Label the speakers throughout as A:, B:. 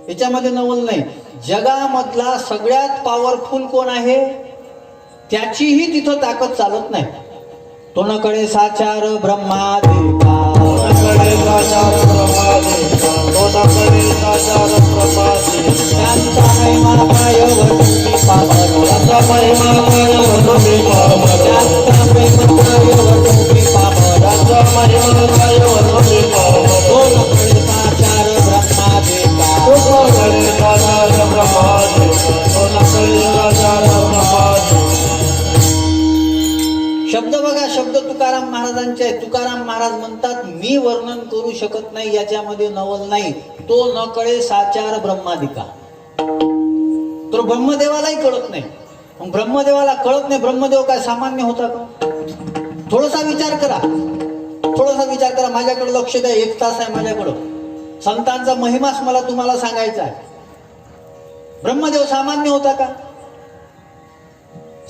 A: याच्यामध्ये नवल नाही. जगामधला सगळ्यात पॉवरफुल कोण आहे त्याचीही तिथं ताकद चालत नाही. तोनकडे साचार ब्रह्मादेवा,
B: तोनकडे साचार ब्रह्मादेवा, तोनकडे साचार ब्रह्मादेवा.
A: त्यांचा महिमा काय वटुकी पावन,
B: त्यांचा महिमा काय वटुकी पावन,
A: त्यांचा महिमा काय वटुकी पावन,
B: त्यांचा महिमा काय वटुकी पावन.
A: तोनकडे साचार ब्रह्मादेवा,
B: तोनकडे साचार ब्रह्मादेवा, तोनकडे साचार ब्रह्मादेवा.
A: शब्द बघा, शब्द तुकाराम महाराजांचे आहे. तुकाराम महाराज म्हणतात मी वर्णन करू शकत नाही, याच्यामध्ये नवल नाही. तो न कळे साचार ब्रह्मादिका. तर ब्रह्मदेवालाही कळत नाही. मग ब्रह्मदेवाला कळत नाही, ब्रह्मदेव काय सामान्य होता का? थोडासा विचार करा, थोडासा विचार करा. माझ्याकडे लक्ष द्या, 1 तास आहे माझ्याकडं. संतांचा महिमाच मला तुम्हाला सांगायचा आहे. ब्रह्मदेव सामान्य होता का?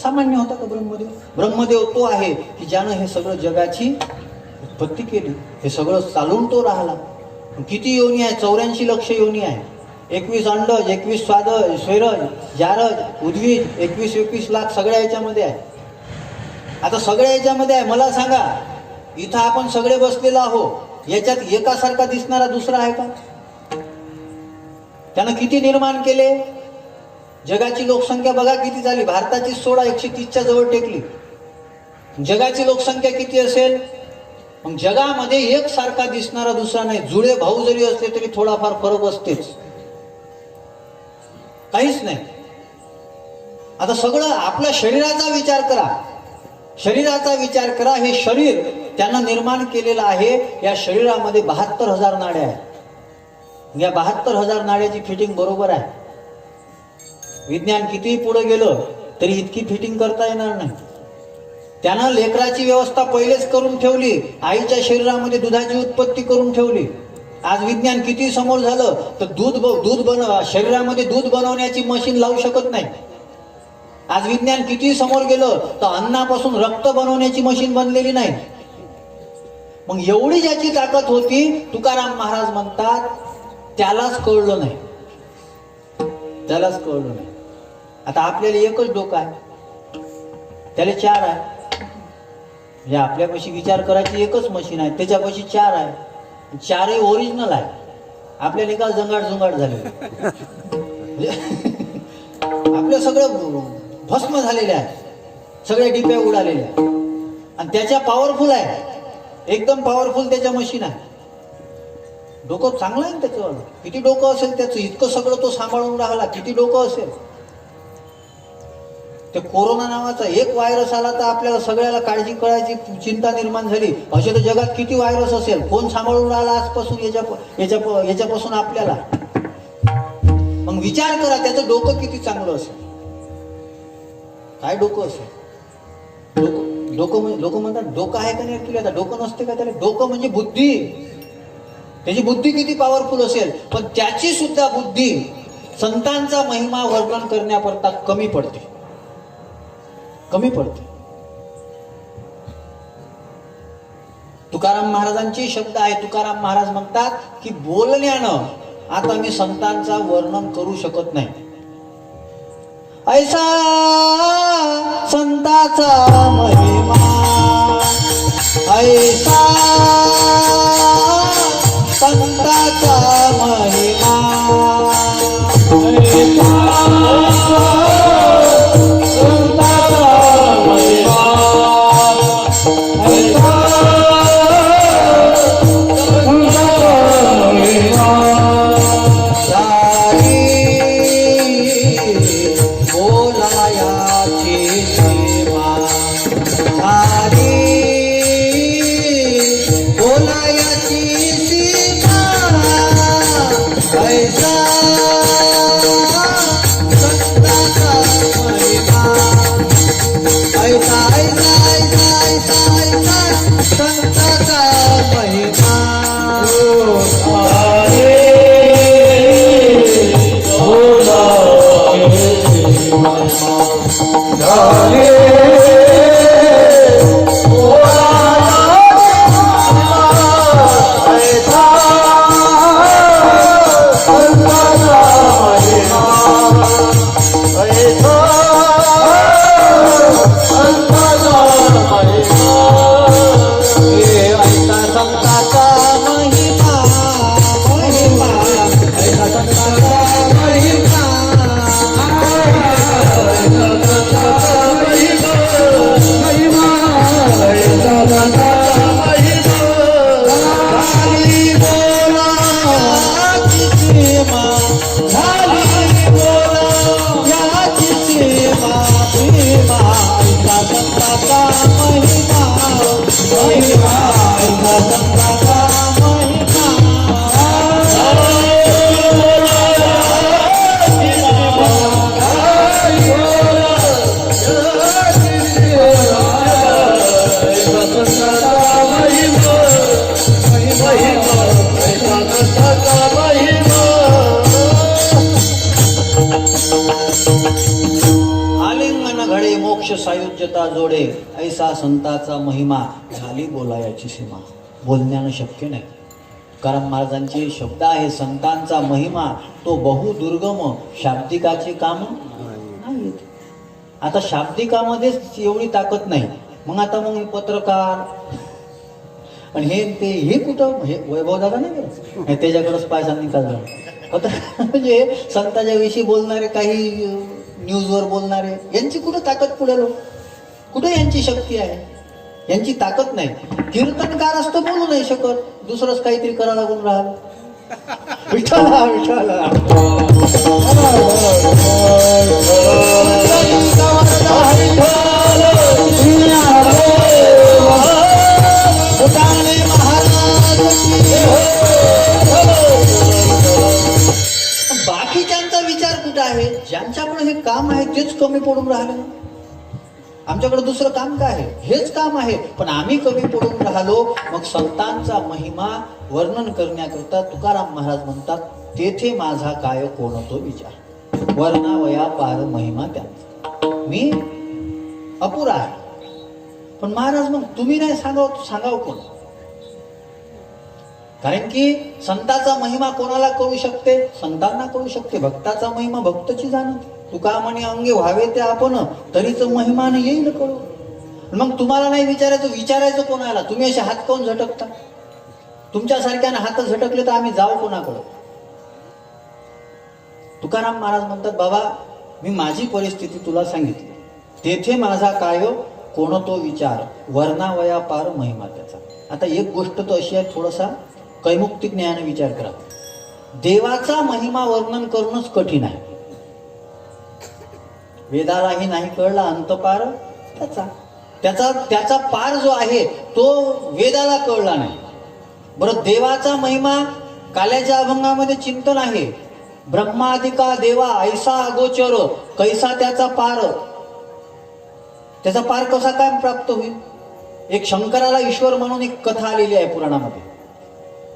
A: सामान्य होता का ब्रह्मदेव? ब्रह्मदेव तो आहे की ज्यानं हे सगळं जगाची उत्पत्ती केली, हे सगळं चालून तो राहिला. किती योनी आहे? 84 लक्ष योनी आहे. 21 अंडज, 21 स्वादज, स्वैरज, जारज, उद्वीज, 21 लाख सगळ्या याच्यामध्ये आहे. आता सगळ्या याच्यामध्ये आहे. मला सांगा, इथं आपण सगळे बसलेलो आहोत, याच्यात एकासारखा दिसणारा दुसरा आहे का? त्यानं किती निर्माण केले? जगाची लोकसंख्या बघा किती झाली. भारताची 16 130च्या जवळ टेकली. जगाची लोकसंख्या किती असेल? मग जगामध्ये एकसारखा दिसणारा दुसरा नाही. जुळे भाऊ जरी असले तरी थोडाफार फरक असतेच, काहीच नाही. आता सगळं आपल्या शरीराचा विचार करा, शरीराचा विचार करा. हे शरीर त्यानं निर्माण केलेलं आहे. या शरीरामध्ये 72,000 नाड्या आहेत. या 72,000 नाड्याची फिटिंग बरोबर आहे. विज्ञान कितीही पुढे गेलं तरी इतकी फिटिंग करता येणार नाही. त्यानं लेकराची व्यवस्था पहिलेच करून ठेवली. आईच्या शरीरामध्ये दुधाची उत्पत्ती करून ठेवली. आज विज्ञान किती समोर झालं तर शरीरामध्ये दूध बनवण्याची मशीन लावू शकत नाही. आज विज्ञान किती समोर गेलं तर अन्नापासून रक्त बनवण्याची मशीन बनलेली नाही. मग एवढी ज्याची ताकद होती, तुकाराम महाराज म्हणतात त्यालाच कळलं नाही, त्यालाच कळलं नाही. आता आपल्याला एकच डोकं आहे, त्याला 4 आहे. म्हणजे आपल्यापाशी विचार करायची एकच मशीन आहे, त्याच्यापाशी 4 आहे. 4ही ओरिजिनल आहे. आपल्याला एका जंगाट झाले, आपलं सगळं भस्म झालेले आहे, सगळ्या डिप्या उडालेल्या. आणि त्याच्या पॉवरफुल आहे, एकदम पॉवरफुल त्याच्या मशीन आहे. डोकं चांगलं आहे ना त्याचं. किती डोकं असेल त्याचं, इतकं सगळं तो सांभाळून राहिला. किती डोकं असेल. ते कोरोना नावाचा एक व्हायरस आला तर आपल्याला सगळ्याला काळजी करायची चिंता निर्माण झाली. असे तर जगात किती व्हायरस असेल, कोण सांभाळून राहिला आजपासून याच्यापासून आपल्याला. मग विचार करा त्याचं डोकं किती चांगलं असेल. काय डोकं असेल? लोक म्हणतात डोकं आहे का नाही तुला? आता डोकं नसते का त्याला? डोकं म्हणजे बुद्धी. त्याची बुद्धी किती पॉवरफुल असेल, पण त्याची सुद्धा बुद्धी संतांचा महिमा वर्णन करण्याकरता कमी पडते. तुकाराम महाराजांचे शब्द आहे. तुकाराम महाराज म्हणतात की बोलण्यानं आता मी संतांचा वर्णन करू शकत नाही. ऐसा संताचा महिमा, ऐसा संताचा महिमा,
B: Oh
A: सायुज्यता जोडे ऐसा संताचा महिमा झाली बोलायाची सीमा. बोलण्यानं शक्य नाही. तुकाराम महाराजांचे शब्द आहे संतांचा महिमा तो बहुदुर्गम, शाब्दिकाचे काम नाही. आता शाब्दिकामध्येच एवढी ताकद नाही, मग आता मग पत्रकार आणि हे कुठं हे वैभव दादा नाही का त्याच्याकडेच पैसा निकाल म्हणजे संतांच्या विषयी बोलणारे, काही न्यूजवर बोलणारे, यांची कुठं ताकद पुढे कुठं यांची शक्ती आहे? यांची ताकद नाही. कीर्तनकार असतं बोलू नाही शकत, दुसरंच काहीतरी करायला लागून राहिलं. विठ्ठला विठ्ठला बाकीच्यांचा विचार कुठं आहे? ज्यांच्याकडे हे काम आहे तेच कमी पडून राहिले. आमच्याकडे दुसरं काम काय आहे? हेच काम आहे, पण आम्ही कमी पडून राहिलो. मग संतांचा महिमा वर्णन करण्याकरता तुकाराम महाराज म्हणतात, तेथे माझा काय कोण तो विचार, वर्णावया पार महिमा त्यांचा. मी अपुरा आहे, पण महाराज मग तुम्ही नाही सांगाव कोण? कारण की संताचा महिमा कोणाला कळू शकते? संतांना कळू शकते. भक्ताचा महिमा भक्तची जाणते. तुका म्हणे अंगे व्हावे ते आपण, तरीच महिमान येईल कळू. मग तुम्हाला नाही विचारायचं कोणाला? तुम्ही असे हात कोण झटकता? तुमच्यासारख्याने हात झटकले तर आम्ही जाऊ कोणाकडं? तुकाराम महाराज म्हणतात, बाबा मी माझी परिस्थिती तुला सांगितली, तेथे माझा काय कोण तो विचार, वर्णावया पार महिमा त्याचा. आता एक गोष्ट तर अशी आहे, थोडासा कैमुक्तिक ज्ञान विचार करा. देवाचा महिमा वर्णन करणंच कठीण आहे. वेदालाही नाही कळला अंतपार त्याचा पार जो आहे तो वेदाला कळला नाही. बरं, देवाचा महिमा काल्याच्या अभंगामध्ये चिंतन आहे. ब्रह्मादिका देवा ऐसा अगोचर, कैसा त्याचा पार कसा काय प्राप्त होईल? एक शंकराला ईश्वर म्हणून एक कथा आलेली आहे पुराणामध्ये.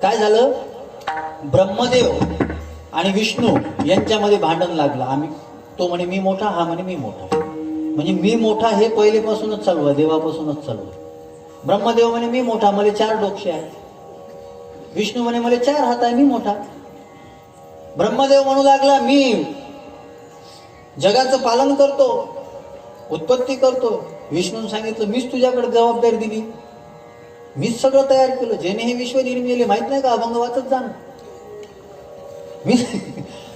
A: काय झालं? ब्रह्मदेव आणि विष्णू यांच्यामध्ये भांडण लागलं. तो म्हणे मी मोठा, हा म्हणे मी मोठा. म्हणजे मी मोठा हे पहिलेपासूनच चालू आहे, देवापासूनच चालू आहे. ब्रह्मदेव म्हणे मी मोठा, मला 4 डोके आहेत. विष्णू म्हणे मला 4 हात आहे, मी मोठा. ब्रह्मदेव म्हणू लागला मी जगाचं पालन करतो, उत्पत्ती करतो. विष्णूने सांगितलं मीच तुझ्याकडे जबाबदारी दिली, मीच सगळं तयार केलं. जेणे हे विश्व निर्मिले माहित नाही का? अभंग वाचत जा.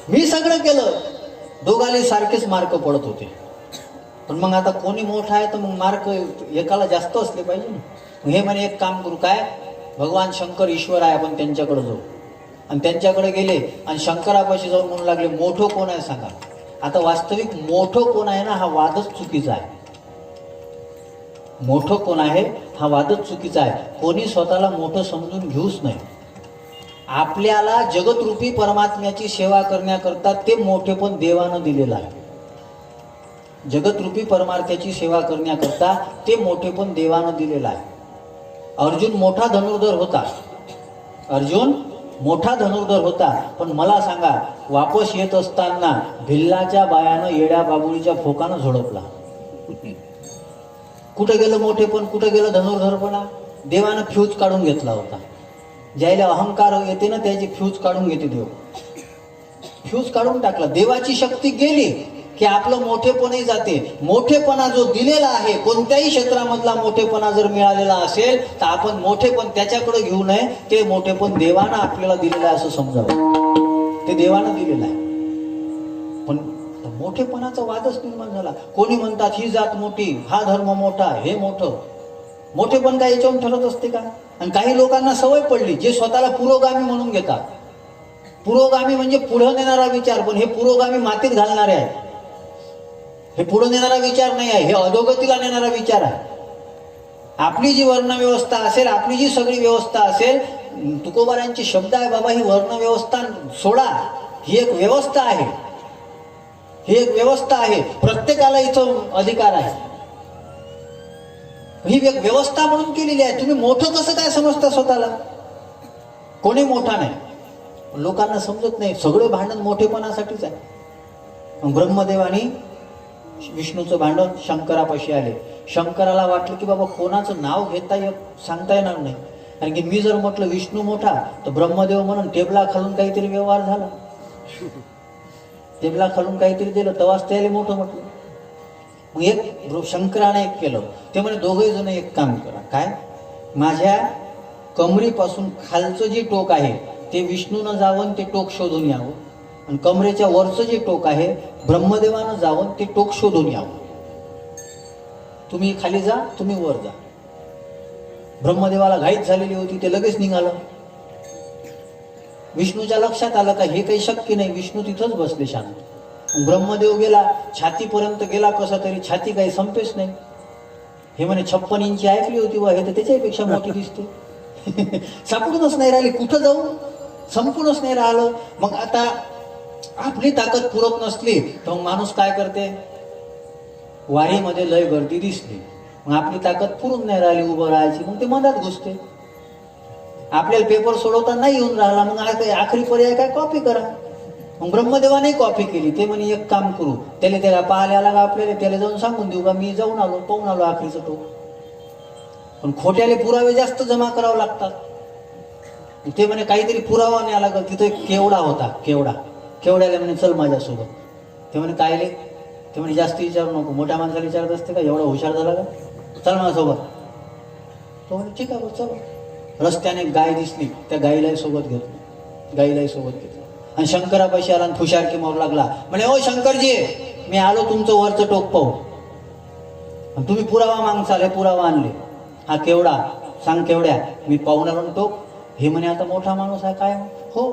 A: मी सगळं केलं. दोघाले सारखेच मार्क पडत होते. पण मग आता कोणी मोठा आहे तर मग मार्क एकाला जास्त असले पाहिजे ना. हे म्हणे एक काम करू, काय भगवान शंकर ईश्वर आहे, आपण त्यांच्याकडे जाऊ. आणि त्यांच्याकडे गेले आणि शंकरापाशी जाऊन म्हणू लागले मोठं कोण आहे सांगा. आता वास्तविक मोठं कोण आहे ना, हा वादच चुकीचा आहे. मोठं कोण आहे हा वादच चुकीचा आहे. कोणी स्वतःला मोठं समजून घेऊच नाही. आपल्याला जगतरूपी परमात्म्याची सेवा करण्याकरता ते मोठेपण देवानं दिलेलं आहे. जगतरूपी परमार्थाची सेवा करण्याकरता ते मोठेपण देवानं दिलेलं आहे. अर्जुन मोठा धनुर्धर होता, पण मला सांगा, वापस येत असताना भिल्लाच्या बायानं येड्या बाबुळीच्या फोकानं झोडपला. कुठं गेलं मोठेपण, कुठं गेलं धनुर्धरपणा? देवानं फ्यूज काढून घेतला होता. ज्याला अहंकार येते ना त्याची फ्यूज काढून घेते देव. फ्यूज काढून टाकला. देवाची शक्ती गेली की आपलं मोठेपणही जाते. मोठेपणा जो दिलेला आहे, कोणत्याही क्षेत्रामधला मोठेपणा जर मिळालेला असेल तर आपण मोठेपण त्याच्याकडे घेऊ नये. ते मोठेपण देवानं आपल्याला दिलेलं आहे असं समजावं. ते देवानं दिलेलं आहे. पण मोठेपणाचा वादच निर्माण झाला. कोणी म्हणतात ही जात मोठी, हा धर्म मोठा, हे मोठं. मोठेपण काय याच्यावरून ठरत असते का? आणि काही लोकांना सवय पडली, जे स्वतःला पुरोगामी म्हणून घेतात. पुरोगामी म्हणजे पुढं नेणारा विचार, पण हे पुरोगामी मातीत घालणारे आहे. हे पुढं नेणारा विचार नाही आहे, हे अधोगतीला नेणारा विचार आहे. आपली जी वर्णव्यवस्था असेल, आपली जी सगळी व्यवस्था असेल, तुकोबारांचे शब्द आहे, बाबा ही वर्णव्यवस्था सोडा, ही एक व्यवस्था आहे. ही एक व्यवस्था आहे. प्रत्येकाला इथं अधिकार आहे. ही एक व्यवस्था म्हणून केलेली आहे. तुम्ही मोठं कसं काय समजता स्वतःला? कोणी मोठा नाही. लोकांना समजत नाही. सगळे भांडण मोठेपणासाठीच आहे. ब्रह्मदेव आणि विष्णूचं भांडण शंकरापाशी आले. शंकराला वाटलं की बाबा कोणाचं नाव घेता सांगता येणार नाही, कारण की मी जर म्हटलं विष्णू मोठा तर ब्रह्मदेव म्हणून टेबला खालून काहीतरी व्यवहार झाला, टेबला खालून काहीतरी दिलं तेव्हाच त्याला मोठं म्हटलं. मग एक शंकराने एक केलं, ते म्हणे दोघे जण एक काम करा, काय, माझ्या कमरेपासून खालचं जे टोक आहे ते विष्णूनं जावं ते टोक शोधून यावं, आणि कमरेच्या वरचं जे टोक आहे ब्रह्मदेवानं जावं ते टोक शोधून यावं. तुम्ही खाली जा, तुम्ही वर जा. ब्रह्मदेवाला घाईत झालेली होती, ते लगेच निघालं. विष्णूच्या लक्षात आलं का हे काही शक्य नाही, विष्णू तिथंच बसले शांत. ब्रह्मदेव गेला, छातीपर्यंत गेला, कसा तरी छाती काही संपेच नाही. हे म्हणे 56 इंची ऐकली होती वा, हे तर त्याच्यापेक्षा मोठी दिसते. सापडूनच नाही राहिली, कुठं जाऊ, संपूनच नाही राहिलं. मग आता आपली ताकद पुरत नसली तर मग माणूस काय करते, वारीमध्ये लय गर्दी दिसली, मग आपली ताकद पुरून नाही राहिली उभं राहायची, मग ते मनात घुसते. आपल्याला पेपर सोडवता नाही येऊन राहिला, मग आखरी पर्याय काय, कॉपी करा. मग ब्रह्मदेवाने कॉपी केली. ते म्हणे एक काम करू, त्याला पाहायला आला का आपल्याला, त्याला जाऊन सांगून देऊ का मी जाऊन आलो, पाहून आलो आखरीचं टोक. पण खोट्याले पुरावे जास्त जमा करावे लागतात. ते म्हणे काहीतरी पुरावा नाही आला का, तिथं एक केवडा होता, केवड्याला म्हणे चल माझ्यासोबत. ते म्हणे कायले, ते म्हणे जास्त विचारू नको, मोठ्या माणसाला विचारत असते का, एवढा हुशार झाला का, चल माझ्यासोबत. तो म्हणे ठीक आहे चल. रस्त्याने गाय दिसली, त्या गाईलाही सोबत घेतलं, आणि शंकरापाशी आला आणि फुशारकी मारू लागला. म्हणे ओ शंकरजी, मी आलो तुमचं वरचं टोक पाहू, तुम्ही पुरावा मागचाल, हे पुरावा आणले. हा केवडा, सांग केवड्या, मी पाहून आलो टोक. हे म्हणे आता मोठा माणूस आहे काय, हो.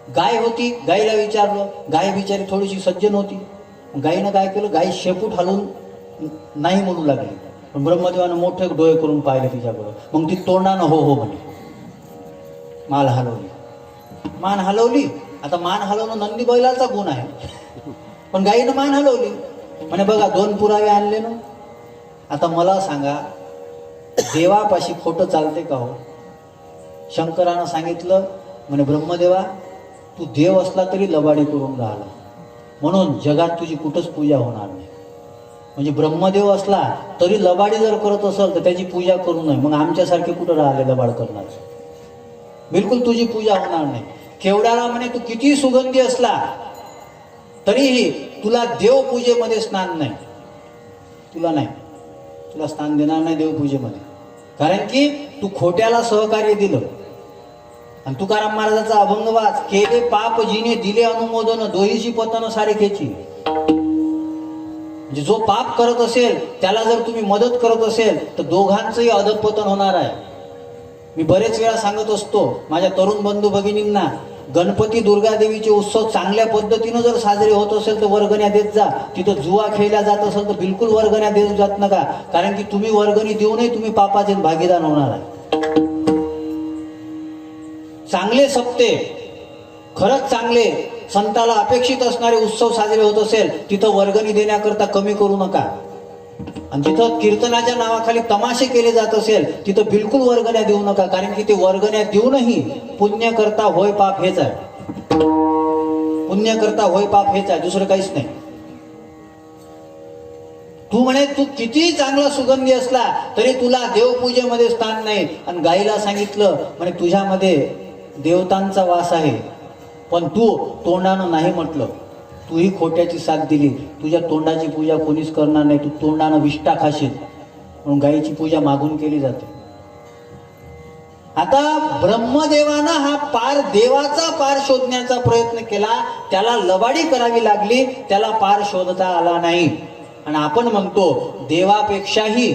A: गाय होती, गाईला विचारलं, गाय बिचारी थोडीशी सज्जन होती. गायीनं काय केलं, गाई शेपूट हलवून नाही म्हणू लागली, पण ब्रह्मदेवानं मोठे डोळे करून पाहिले तिच्याकडं. मग ती तोंडानं हो हो म्हणे, मान हलवली. आता मान हलवणं नंदी बैलाचा गुण आहे, पण गायीनं मान हलवली. म्हणे बघा 2 पुरावे आणले ना. आता मला सांगा, देवापाशी खोटं चालते का हो. शंकरानं सांगितलं, म्हणे ब्रह्मदेवा तू देव असला तरी लबाडी करून राहिला, म्हणून जगात तुझी कुठंच पूजा होणार नाही. म्हणजे ब्रह्मदेव असला तरी लबाडी जर करत असेल तर त्याची पूजा करू नये. मग आमच्यासारखे कुठं राहिले लबाड करणार, बिलकुल तुझी पूजा होणार नाही. केवढ्याला म्हणे तू किती सुगंधी असला तरीही तुला देवपूजेमध्ये स्नान नाही, तुला स्थान देणार नाही देवपूजेमध्ये, कारण की तू खोट्याला सहकार्य दिलं. आणि तुकाराम महाराजांचा अभंग वाच, केले पाप जिने दिले अनुमोदन, दोहीची पतन सारे खेची. म्हणजे जो पाप करत असेल त्याला जर तुम्ही मदत करत असेल तर दोघांचंही अधःपतन होणार आहे. मी बरेच वेळा सांगत असतो माझ्या तरुण बंधू भगिनींना, गणपती दुर्गा देवीचे उत्सव चांगल्या पद्धतीनं जर साजरे होत असेल तर वर्गण्या देत जा. तिथं जुवा खेळला जात असेल तर बिलकुल वर्गण्या देत जात नका, कारण की तुम्ही वर्गणी देऊनही तुम्ही पापाचे भागीदार होणार आहे. चांगले सप्ते, खरंच चांगले संताला अपेक्षित असणारे उत्सव साजरे होत असेल तिथं वर्गणी देण्याकरता कमी करू नका. आणि जिथं कीर्तनाच्या नावाखाली तमाशे केले जात असेल तिथं बिलकुल वर्गण्या देऊ नका, कारण की ते वर्गण्या देऊनही पुण्य करता होय पाप हेच आहे. पुण्य करता होय पाप हेच आहे, दुसरं काहीच नाही. तू म्हणे तू किती चांगला सुगंधी असला तरी तुला देवपूजेमध्ये स्थान नाही. आणि गाईला सांगितलं, म्हणे तुझ्यामध्ये देवतांचा वास आहे, पण तू तोंडानं नाही म्हटलं, तूही खोट्याची साथ दिली. तुझ्या तोंडाची पूजा कोणीच करणार नाही, तू तोंडानं विष्टा खाशील, म्हणून गायीची पूजा मागून केली जाते. आता ब्रह्मदेवानं हा पार, देवाचा पार शोधण्याचा प्रयत्न केला, त्याला लबाडी करावी लागली, त्याला पार शोधता आला नाही. आणि आपण म्हणतो देवापेक्षाही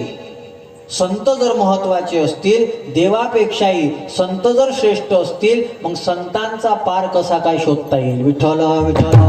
A: संत जर महत्वाचे असतील, देवापेक्षाही संत जर श्रेष्ठ असतील, मग संतांचा पार कसा काय शोधता येईल. विठ्ठल विठ्ठल.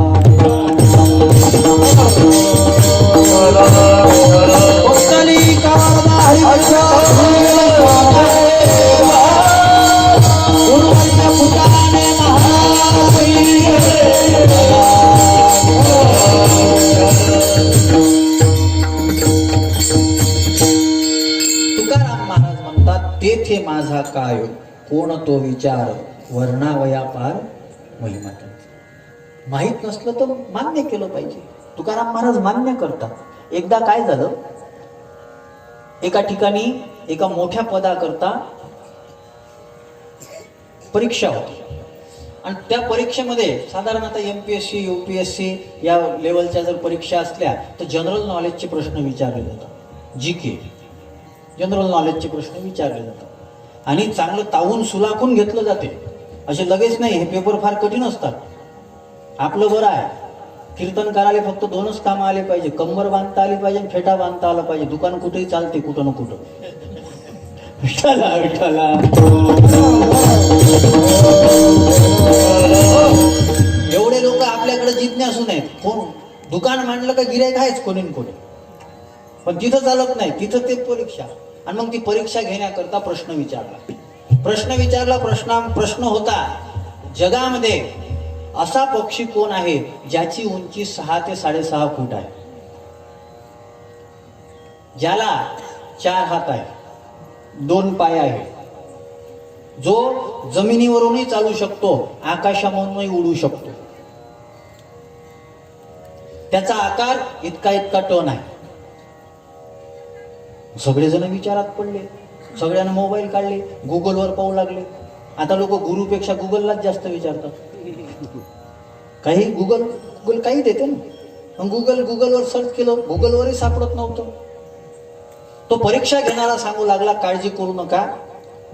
A: तेथे माझा काय पूर्ण तो विचार, वर्णावया पार महिमा. माहित नसलं तर मान्य केलं पाहिजे. तुकाराम महाराज मान्य करतात. एकदा काय झालं, एका ठिकाणी एका मोठ्या पदाकरता परीक्षा होती आणि त्या परीक्षेमध्ये साधारणतः MPSC UPSC या लेवलच्या जर परीक्षा असल्या तर जनरल नॉलेजचे प्रश्न विचारले जातात. GK जनरल नॉलेजचे प्रश्न विचारले जातात आणि चांगलं तावून सुलाखून घेतलं जाते. असे लगेच नाही, हे पेपर फार कठीण असतात. आपलं बरं आहे, कीर्तन करायला फक्त 2च कामं आले पाहिजे, कंबर बांधता आली पाहिजे आणि फेटा बांधता आला पाहिजे. दुकान कुठेही चालते, कुठं ना कुठं. विठ्ठला विठ्ठला. एवढे लोक आपल्याकडे जिज्ञासू नाहीत. कोण दुकान मांडलं का गिऱ्हाईक आहेच कोणी न कोणी, पण तिथं चालत नाही, तिथं ते परीक्षा. आणि मग ती परीक्षा घेण्याकरता प्रश्न विचारला. प्रश्न होता, जगामध्ये असा पक्षी कोण आहे ज्याची उंची 6 ते 6.5 फूट आहे, ज्याला 4 हात आहे, 2 पाय आहे, जो जमिनीवरूनही चालू शकतो, आकाशामधूनही उडू शकतो, त्याचा आकार इतका टन आहे. सगळेजण विचारात पडले, सगळ्यांना मोबाईल काढले, गुगलवर पाहू लागले. आता लोक गुरुपेक्षा गुगललाच जास्त विचारतात. काही गुगल काही देते ना, मग गुगलवर सर्च केलं, गुगलवरही सापडत नव्हतं. तो परीक्षा घेणारा सांगू लागला, काळजी करू नका,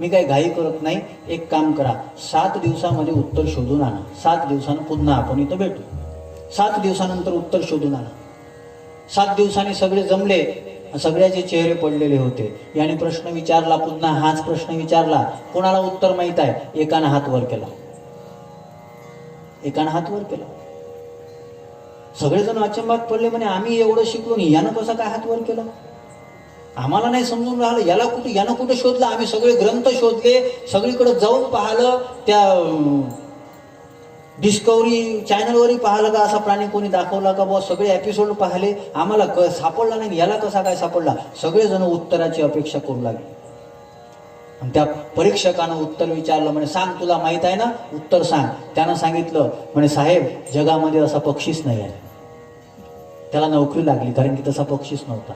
A: मी काही घाई करत नाही, एक काम करा, 7 दिवसामध्ये उत्तर शोधून आणा. 7 दिवसानं पुन्हा आपण इथं भेटू. 7 दिवसानंतर उत्तर शोधून आणा. 7 दिवसांनी सगळे जमले, सगळ्याचे चेहरे पडलेले होते. याने प्रश्न विचारला, पुन्हा हाच प्रश्न विचारला. कोणाला उत्तर माहित आहे? एकानं हात वर केला. सगळेजण अचंबात पडले, म्हणे आम्ही एवढं शिकलो नाही, यानं कसा काय हात वर केला? आम्हाला नाही समजून राहिलं, यानं कुठे शोधलं? आम्ही सगळे ग्रंथ शोधले, सगळीकडे जाऊन पाहिलं, त्या डिस्कवरी चॅनलवरही पाहिलं का असा प्राणी कोणी दाखवला का बुवा, सगळे एपिसोड पाहिले, आम्हाला सापडला नाही, याला कसा काय सापडला? सगळेजण उत्तराची अपेक्षा करू लागले. आणि त्या परीक्षकानं उत्तर विचारलं, म्हणे सांग, तुला माहित आहे ना, उत्तर सांग. त्यानं सांगितलं, म्हणे साहेब, जगामध्ये असा पक्षीच नाही आहे. त्याला नोकरी लागली, कारण की तसा पक्षीच नव्हता.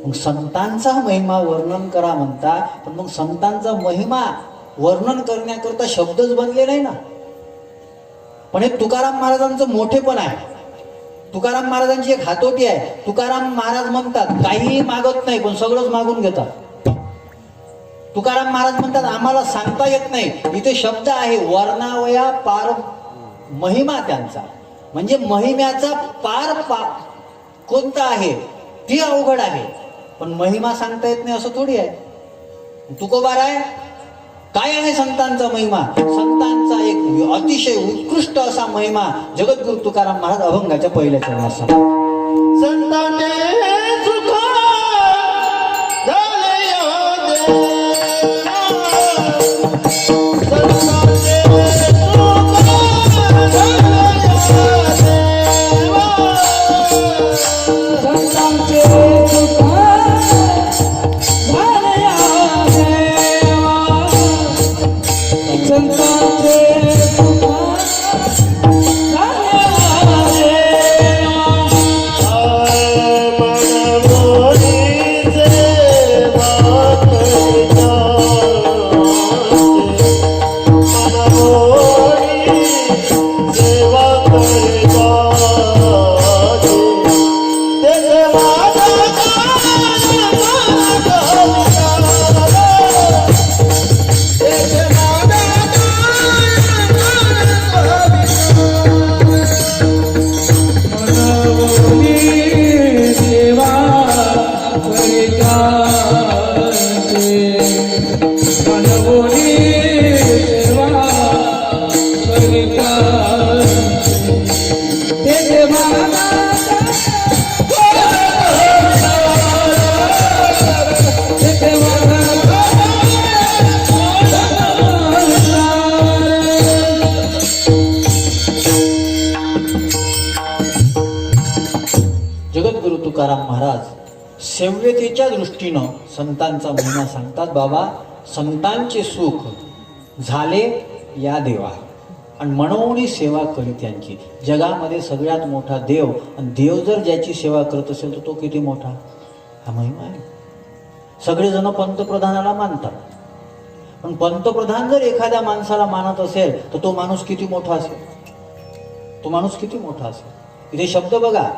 A: मग संतांचा महिमा वर्णन करा म्हणता, पण मग संतांचा महिमा वर्णन करण्याकरता शब्दच बनले नाही ना. पण हे तुकाराम महाराजांचं मोठेपण आहे. तुकाराम महाराजांची एक हातोटी आहे. तुकाराम महाराज म्हणतात, काहीही मागत नाही, पण सगळंच मागून घेतात. तुकाराम महाराज म्हणतात, आम्हाला सांगता येत नाही. इथे शब्द आहे, वर्णावया पार महिमा त्यांचा. म्हणजे महिम्याचा पार कोणता आहे ती अवघड आहे, पण महिमा सांगता येत नाही असं थोडी आहे. तुकोबार आहे, काय आहे संतांचा महिमा? संतांचा एक अतिशय उत्कृष्ट असा महिमा जगद्गुरु तुकाराम महाराज अभंगाच्या पहिल्या चरणात सांगतात.
B: संताने सुख झाले या
A: जगद्गुरु तुकाराम महाराज सेव्यतेच्या दृष्टीनं संतांचा महिमा सांगतात. बाबा, संतांचे सुख झाले या देवा. आणि मनवणी सेवा करी त्यांची. जगामध्ये सगळ्यात मोठा देव, आणि देव जर ज्याची सेवा करत असेल तर तो किती मोठा, हा महिमा आहे. सगळेजण पंतप्रधानाला मानतात, पण पंतप्रधान जर एखाद्या माणसाला मानत असेल तर तो माणूस किती मोठा असेल, तो माणूस किती मोठा असेल. इथे शब्द बघा,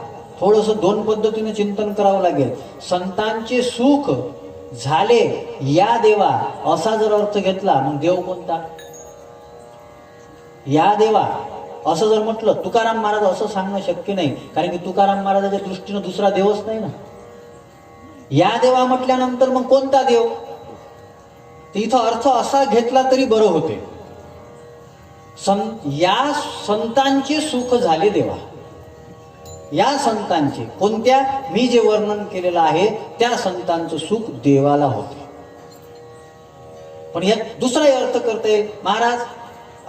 A: थोडंसं दोन पद्धतीने चिंतन करावं लागेल. संतांचे सुख झाले या देवा असा जर अर्थ घेतला, मग देव कोणता, या देवा असं जर म्हटलं, तुकाराम महाराज असं सांगणं शक्य नाही, कारण की तुकाराम महाराजाच्या दृष्टीनं दुसरा देवच नाही ना. या देवा म्हटल्यानंतर मग कोणता देव, इथं अर्थ असा घेतला तरी बरं होते. या संतांचे सुख झाले देवा, या संतांचे, कोणत्या, मी जे वर्णन केलेलं आहे त्या संतांचं सुख देवाला होते. पण यात दुसरा अर्थ करता येईल, महाराज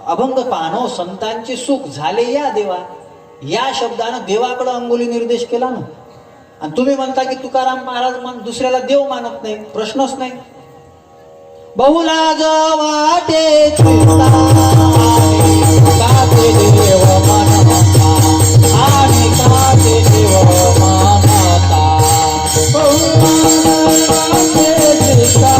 A: अभंग पाहणो, संतांचे सुख झाले या देवा, या शब्दानं देवाकडे अंगुली निर्देश केला ना. आणि तुम्ही म्हणता की तुकाराम महाराज दुसऱ्याला देव मानत नाही, प्रश्नच नाही. बहुलाज वाटे चिंता काते देव मानता, आणि काते देव मानता. बहुलाज वाटे चिंता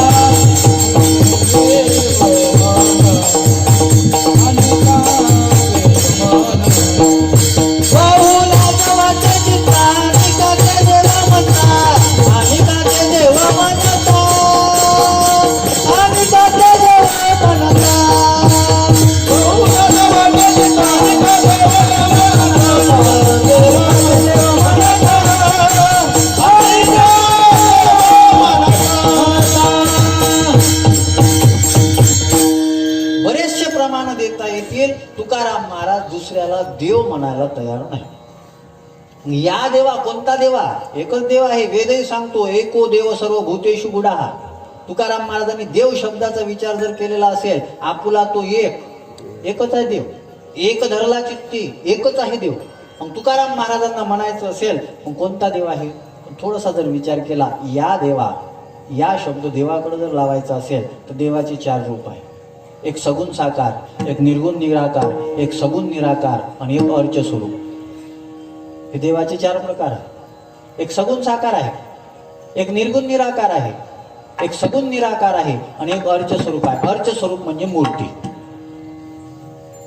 A: तुकाराम महाराज दुसऱ्याला देव म्हणायला तयार नाही. या देवा कोणता देवा, एकच देव आहे. वेदही सांगतो एको देव सर्व भूतेषु गुडाहा. तुकाराम महाराजांनी देव शब्दाचा विचार जर केलेला असेल, आपुला तो एकच आहे देव, एक धरला चित्ती, एकच आहे देव. मग तुकाराम महाराजांना म्हणायचं असेल मग कोणता देव आहे, थोडासा जर विचार केला, या देवा, या शब्द देवाकडे जर लावायचा असेल तर देवाचे 4 रूप आहे. एक सगुण साकार, एक निर्गुण निराकार, एक सगुण निराकार आणि एक अर्च स्वरूप. हे देवाचे 4 प्रकार आहे. एक सगुण साकार आहे, एक निर्गुण निराकार आहे, एक सगुण निराकार आहे आणि एक अर्च स्वरूप आहे. अर्च स्वरूप म्हणजे मूर्ती.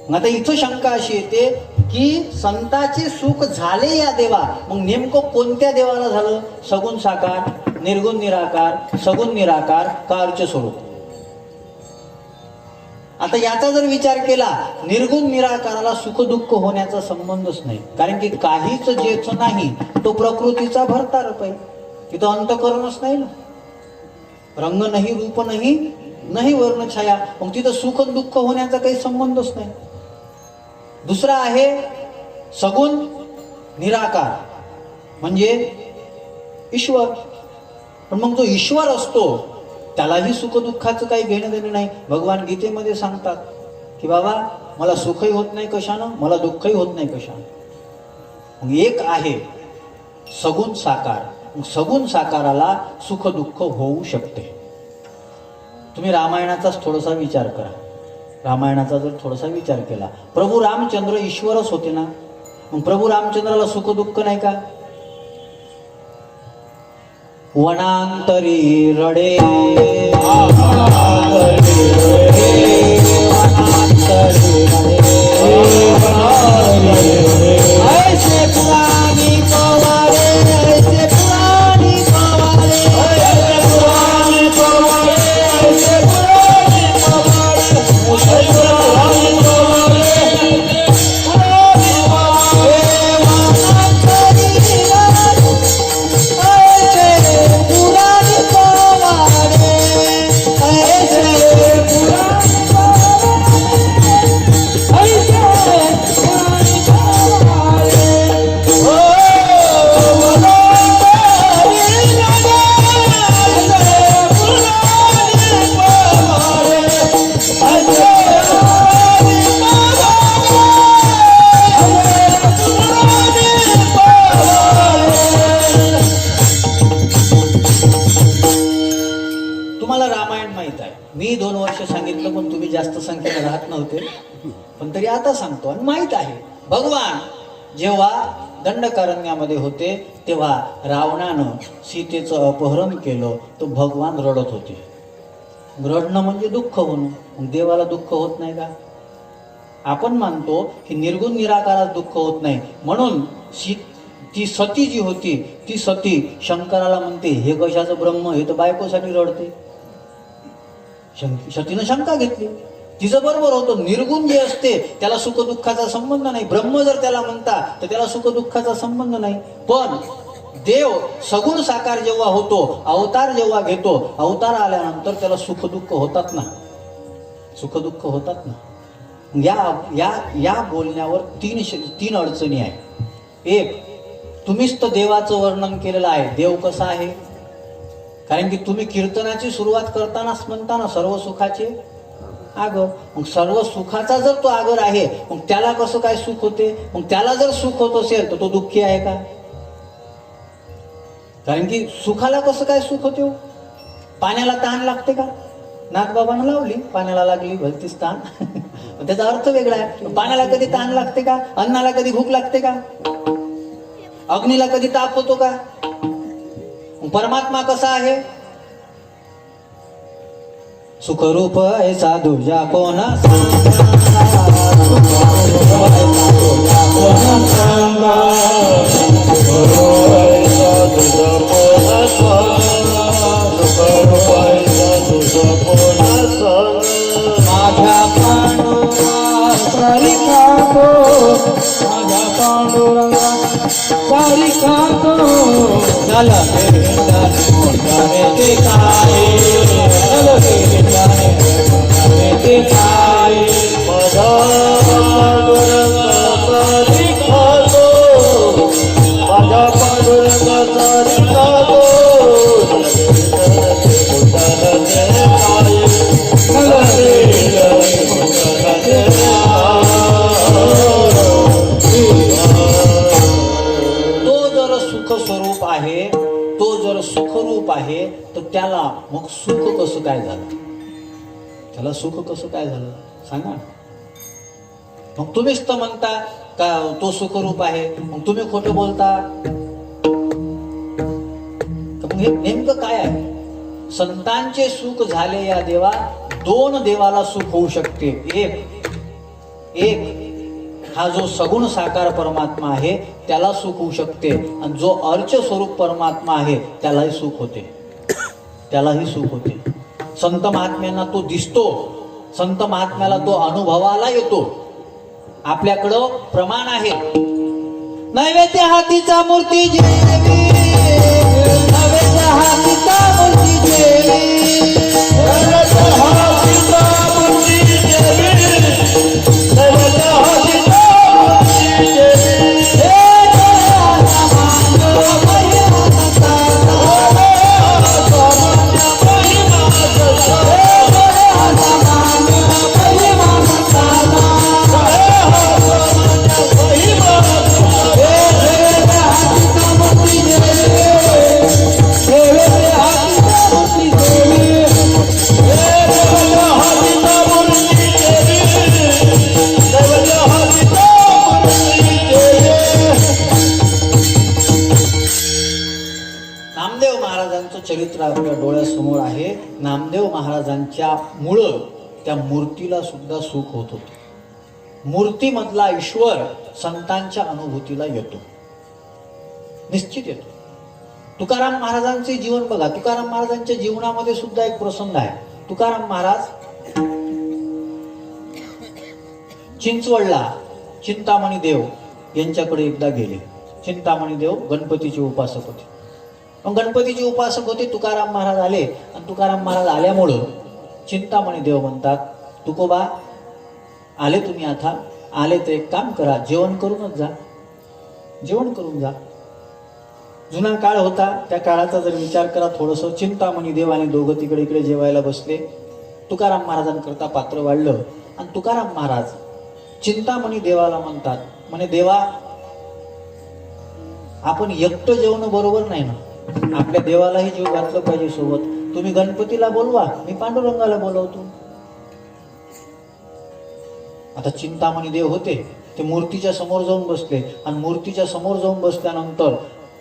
A: आता इथं शंका अशी येते की संताचे सुख झाले या देवा, मग नेमकं कोणत्या देवाला झालं, सगुण साकार, निर्गुण निराकार, सगुण निराकार का अर्च स्वरूप. आता याचा जर विचार केला, निर्गुण निराकाराला सुख दुःख होण्याचा संबंधच नाही, कारण की काहीच जेच नाही तो प्रकृतीचा भरतारप आहे. तिथं अंतकरणच नाही ना, रंग नाही, रूप नाही, नाही वर्णछाया, मग तिथं सुख दुःख होण्याचा काही संबंधच नाही. दुसरा आहे सगुण निराकार म्हणजे ईश्वर. पण मग जो ईश्वर असतो त्यालाही सुख दुःखाचं काही घेणं देणं नाही. भगवान गीतेमध्ये सांगतात की बाबा मला सुखही होत नाही कशानं, मला दुःखही होत नाही कशानं. मग एक आहे सगुण साकार, सगुण साकाराला सुख दुःख होऊ शकते. तुम्ही रामायणाचाच थोडासा विचार करा. रामायणाचा जर थोडासा विचार केला, प्रभू रामचंद्र ईश्वरच होते ना, मग प्रभू रामचंद्राला सुख दुःख नाही का. वनांतरी रडे ऐसे पुरानी पवारे, ऐसे पुरानी पवारे, ऐसे पुरानी पवारे, ऐसे पुरानी पवारे, ऐसे पुरानी पवारे, पुरानी पवारे. वनांतरी पण तरी आता सांगतो आणि माहित आहे. भगवान जेव्हा दंडकारण्यामध्ये होते तेव्हा रावणानं सीतेचं अपहरण केलं, तर भगवान रडत होते. रडणं म्हणजे दुःख होणं. मग देवाला दुःख होत नाही का? आपण मानतो की निर्गुण निराकारात दुःख होत नाही, म्हणून ती सती जी होती ती सती शंकराला म्हणते, हे कशाचं ब्रह्म, हे तर बायकोसाठी रडते. सतीनं शंका घेतली. तिचं बरोबर होतं, निर्गुण जे असते त्याला सुख दुःखाचा संबंध नाही. ब्रह्म जर त्याला म्हणता तर त्याला सुख दुःखाचा संबंध नाही. पण देव सगुण साकार जेव्हा होतो, अवतार जेव्हा घेतो, अवतार आल्यानंतर त्याला सुख दुःख होतात ना, सुख दुःख होतात ना. या या या बोलण्यावर तीन अडचणी आहे. एक, तुम्हीच तर देवाचं वर्णन केलेलं आहे. देव कसा आहे? कारण की तुम्ही कीर्तनाची सुरुवात करतानाच म्हणता ना, सर्व सुखाचे आगर. मग सर्व सुखाचा जर तो आगर आहे, मग त्याला कसं काय सुख होते? मग त्याला जर सुख होत असेल तर तो दुःखी आहे का? कारण की सुखाला कसं काय सुख होते? पाण्याला तहान लागते का? नाथबाबांना लावली, पाण्याला लागली भलतीच तहान. त्याचा अर्थ वेगळा आहे. पाण्याला कधी तहान लागते का? अन्नाला कधी भूक लागते का? अग्नीला कधी ताप होतो का? परमात्मा कसा आहे? सुखरूप ऐसा दुजा कोण माझ्या पांडुरंगा सारी खातो, माझ्या पांडुरंगा सारी खातो. झालं ते काय, ते काय,
B: माझा पांडुरंगा सारी खातो, माझ्या पांडुरंगा सारी खातो.
A: तो जर सुख स्वरूप आहे, तो जर सुखरूप आहे, तर त्याला मग सुख कसं काय झालं? त्याला सुख कसं काय झालं सांगा. मग तुम्हीच तर म्हणता का तो सुखरूप आहे, मग तुम्ही खोटं बोलता. मग हे नेमकं काय आहे? संतांचे सुख झाले या देवा. दोन देवाला सुख होऊ शकते. एक हा जो सगुण साकार परमात्मा आहे त्याला सुख होऊ शकते, आणि जो अर्च स्वरूप परमात्मा आहे त्यालाही सुख होते, त्यालाही सुख होते. संत महात्म्यांना तो दिसतो, संत महात्म्याला तो अनुभवाला येतो. आपल्याकडं प्रमाण आहे. नैवेद्य हातीचा मूर्ती जेवी, नैवेद्य हातीचा मूर्ती जेवी,
B: नैवेद्य हातीचा मूर्ती देवी, नैवेद्य हातीचा मूर्ती देवी.
A: नामदेव महाराजांचं चरित्र आपल्या डोळ्यासमोर आहे. नामदेव महाराजांच्या मुळं त्या मूर्तीला सुद्धा सुख होत होतं. मूर्तीमधला ईश्वर संतांच्या अनुभूतीला येतो, निश्चित येतो. तुकाराम महाराजांचे जीवन बघा. तुकाराम महाराजांच्या जीवनामध्ये सुद्धा एक प्रसंग आहे. तुकाराम महाराज चिंचवडला चिंतामणी देव यांच्याकडे एकदा गेले. चिंतामणी देव गणपतीचे उपासक होते. मग गणपतीचे उपासक होते. तुकाराम महाराज आले, आणि तुकाराम महाराज आल्यामुळं चिंतामणी देव म्हणतात, तुकोबा आले तुम्ही, आता आले तर एक काम करा, जेवण करूनच जा, जेवण करून जा. जुना काळ होता, त्या काळाचा जर विचार करा थोडंसं. चिंतामणी देव आणि दोघं तिकडे इकडे जेवायला बसले. तुकाराम महाराजांकरता पात्र वाढलं, आणि तुकाराम महाराज चिंतामणी देवाला म्हणतात, म्हणे देवा, आपण एकटं जेवण बरोबर नाही ना, आपल्या देवालाही जीव घातलं पाहिजे सोबत. तुम्ही गणपतीला बोलवा, मी पांडुरंगाला बोलवतो. आता चिंतामणी देव होते, ते मूर्तीच्या समोर जाऊन बसले आणि मूर्तीच्या समोर जाऊन बसल्यानंतर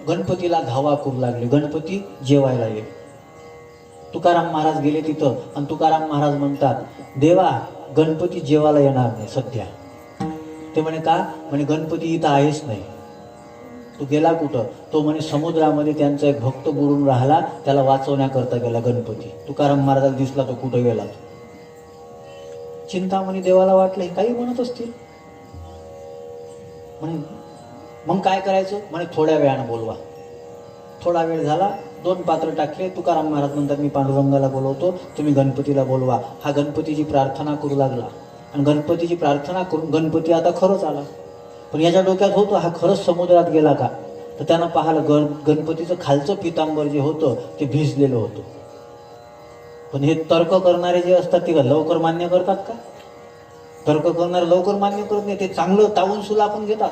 A: गणपतीला धावा करू लागले. गणपती जेवायला ये. तुकाराम महाराज गेले तिथं आणि तुकाराम महाराज म्हणतात, देवा गणपती जेवायला येणार नाही सध्या. ते म्हणे का? म्हणे गणपती इथं आहेच नाही. तू गेला कुठं? तो म्हणे समुद्रामध्ये त्यांचा एक भक्त बुडून राहिला, त्याला वाचवण्याकरता गेला गणपती. तुकाराम महाराजाला दिसला तो कुठं गेला. चिंतामणी देवाला वाटलं हे काही म्हणत असतील. म्हणे मग काय करायचं? म्हणे थोड्या वेळानं बोलवा. थोडा वेळ झाला, 2 पात्र टाकले. तुकाराम महाराज म्हणतात, मी पांडुरंगाला बोलवतो, तुम्ही गणपतीला बोलवा. हा गणपतीची प्रार्थना करू लागला आणि गणपतीची प्रार्थना करून गणपती आता खरंच आला. पण याच्या डोक्यात होतं हा खरंच समुद्रात गेला का? तर त्यानं पाहिलं गणपतीचं खालचं पितांबर जे होतं ते भिजलेलं होतं. पण हे तर्क करणारे जे असतात ते लवकर मान्य करतात का? तर्क करणारे लवकर मान्य करत नाही. ते चांगलं तावून सुलापून घेतात.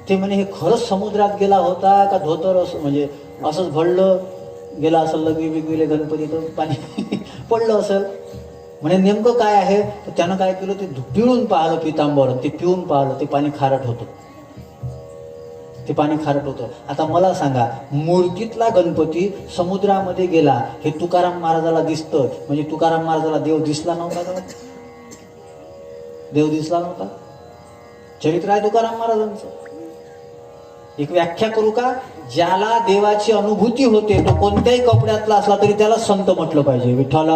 A: ते म्हणे हे खरंच समुद्रात गेला होता का धोतर असं म्हणजे असंच भरलं गेला असं लगवी बिगविले गणपती तर पाणी पडलं असेल. म्हणे नेमकं काय आहे? तर त्यानं काय केलं, ते पिळून पाहिलं पितांबर, ते पिऊन पाहिलं, ते पाणी खारट होतं. ते पाणी खारट होतं. आता मला सांगा, मूर्तीतला गणपती समुद्रामध्ये गेला हे तुकाराम महाराजाला दिसतं, म्हणजे तुकाराम महाराजाला देव दिसला नव्हता का? देव दिसला नव्हता. चरित्र आहे तुकाराम महाराजांचं. एक व्याख्या करू का? ज्याला देवाची अनुभूती होते तो कोणत्याही कपड्यातला असला तरी त्याला संत म्हटलं पाहिजे. विठ्ठला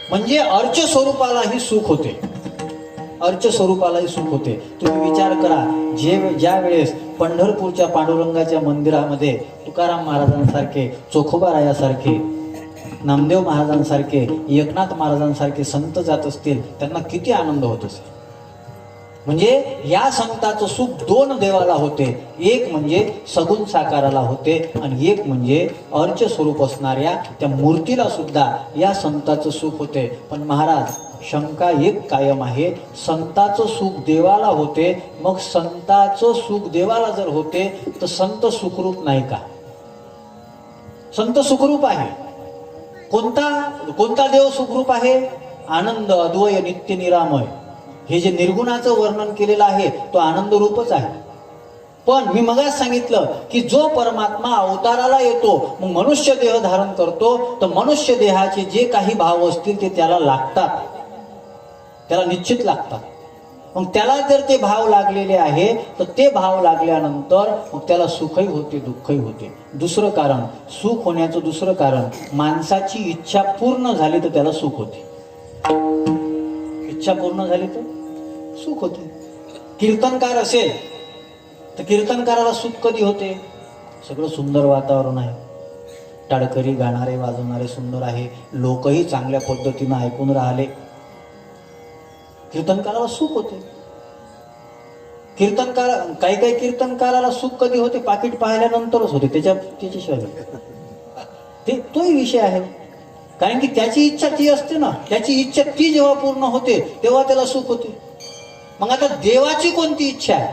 A: म्हणजे अर्च स्वरूपालाही सुख होते. अर्च स्वरूपालाही सुख होते. तुम्ही विचार करा, ज्या वेळेस पंढरपूरच्या पांडुरंगाच्या मंदिरामध्ये तुकाराम महाराजांसारखे, चोखोबा रायासारखे, नामदेव महाराजांसारखे, एकनाथ महाराजांसारखे संत जात असतील, त्यांना किती आनंद होत असेल. म्हणजे या संताचं सुख 2 देवाला होते. एक म्हणजे सगुण साकाराला होते आणि एक म्हणजे अर्च स्वरूप असणाऱ्या त्या मूर्तीला सुद्धा या संताचं सुख होते. पण महाराज, शंका एक कायम आहे, संताचं सुख देवाला होते, मग संताचं सुख देवाला जर होते तर संत सुखरूप नाही का? संत सुखरूप आहे. कोणता देव सुखरूप आहे? आनंद, अद्वय, नित्य, निरामय. हे जे निर्गुणाचं वर्णन केलेलं आहे तो आनंद रूपच आहे. पण मी मगाच सांगितलं की जो परमात्मा अवताराला येतो, मग मनुष्य देह धारण करतो, तर मनुष्य देहाचे जे काही भाव असतील ते त्याला लागतात, त्याला निश्चित लागतात. मग त्याला जर ते भाव लागलेले आहे तर ते भाव लागल्यानंतर मग त्याला सुखही होते, दुःखही होते. दुसरं कारण, सुख होण्याचं दुसरं कारण, माणसाची इच्छा पूर्ण झाली तर त्याला सुख होते. इच्छा पूर्ण झाली तर सुख होते. कीर्तनकार असेल तर कीर्तनकाराला सुख कधी होते? सगळं सुंदर वातावरण आहे, टाळकरी गाणारे वाजवणारे सुंदर आहे, लोकही चांगल्या पद्धतीनं ऐकून राहिले, कीर्तनकाराला सुख होते. काही कीर्तनकाराला सुख कधी होते? पाकिट पाहिल्यानंतरच होते, त्याच्याशिवाय तोही विषय आहे. कारण की त्याची इच्छा ती असते ना, त्याची इच्छा ती जेव्हा पूर्ण होते तेव्हा त्याला सुख होते. मग आता देवाची कोणती इच्छा आहे?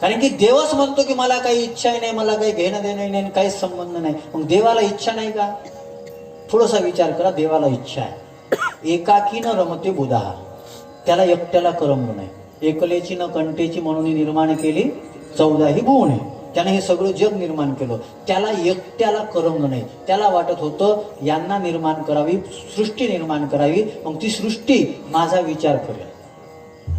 A: कारण की देवच म्हणतो की मला काही इच्छा नाही, मला काही घेणं देणं नाही, काहीच संबंध नाही. मग देवाला इच्छा नाही का? थोडासा विचार करा. देवाला इच्छा आहे. एकाकीनं रमते बुधा, त्याला एकट्याला करमलं नाही. एकलेची न कंटेची म्हणून निर्माण केली 14 भुवने. त्याने हे सगळं जग निर्माण केलं, त्याला एकट्याला करमलं नाही. त्याला वाटत होतं यांना निर्माण करावी, सृष्टी निर्माण करावी, मग ती सृष्टी माझा विचार करेल.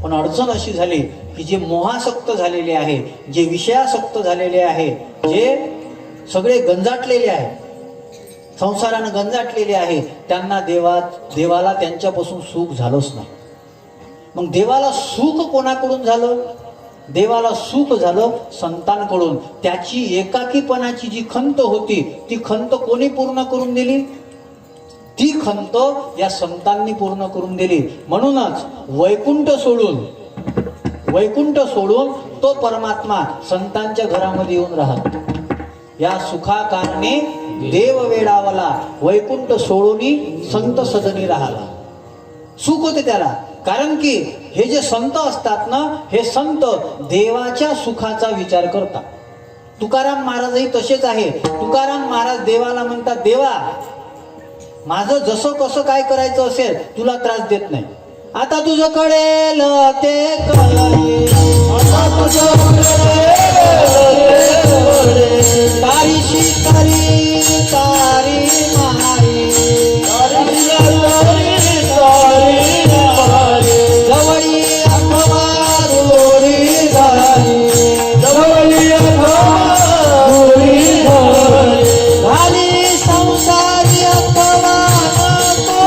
A: पण अडचण अशी झाली की जे मोहासक्त झालेले आहे, जे विषयासक्त झालेले आहे, जे सगळे गंजाटलेले आहे, संसारानं गंजाटलेले आहे, त्यांना देवाला त्यांच्यापासून सुख झालंच नाही. मग देवाला सुख कोणाकडून झालं? देवाला सुख झालं संतांकडून. त्याची एकाकीपणाची जी खंत होती ती खंत कोणी पूर्ण करून दिली? ती खंत या संतांनी पूर्ण करून दिली. म्हणूनच वैकुंठ सोडून तो परमात्मा संतांच्या घरामध्ये येऊन राहतो. या सुखा कारणे देव वेडावला, वैकुंठ सोडून संत सदनी राहिला. सुख होते त्याला. कारण की हे जे संत असतात ना, हे संत देवाच्या सुखाचा विचार करतात. तुकाराम महाराजही तसेच आहे. तुकाराम महाराज देवाला म्हणतात, देवा माझं जसं कसं काय करायचं असेल तुला त्रास देत नाही. आता तुझं कळेल ते कळेल,
B: आता तुझं
A: तारीशी तारी तारी मारी, जवळी अथवा दूरी झाली, झाली संसारी अथवा नको.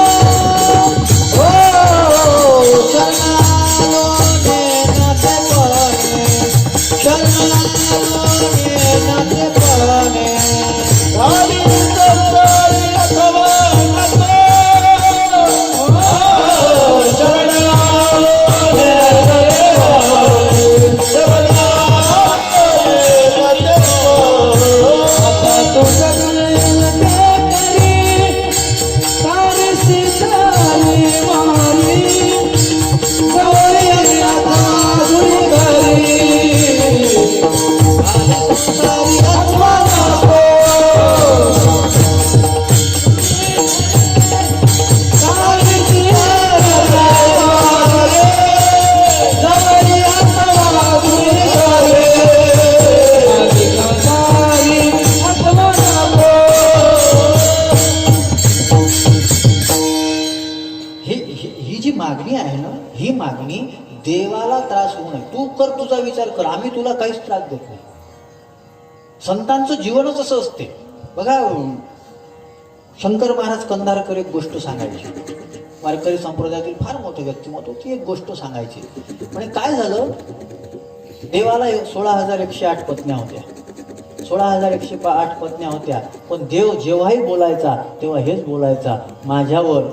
A: हो शरणालो नेनाचे पणे, शरणालो नेनाचे पणे. ही जी मागणी आहे ना, ही मागणी देवाला त्रास होऊ नये. तू कर, तुझा विचार कर, आम्ही तुला काहीच त्रास देत नाही. संतांचं जीवनच असं असते बघा. शंकर महाराज कंधारकर एक गोष्ट सांगायची. वारकरी संप्रदायातील फार मोठे व्यक्तिमत्व, ती एक गोष्ट सांगायची. म्हणजे काय झालं, देवाला 16,108 पत्न्या होत्या. 16,108 पत्न्या होत्या. पण देव जेव्हाही बोलायचा तेव्हा हेच बोलायचा, माझ्यावर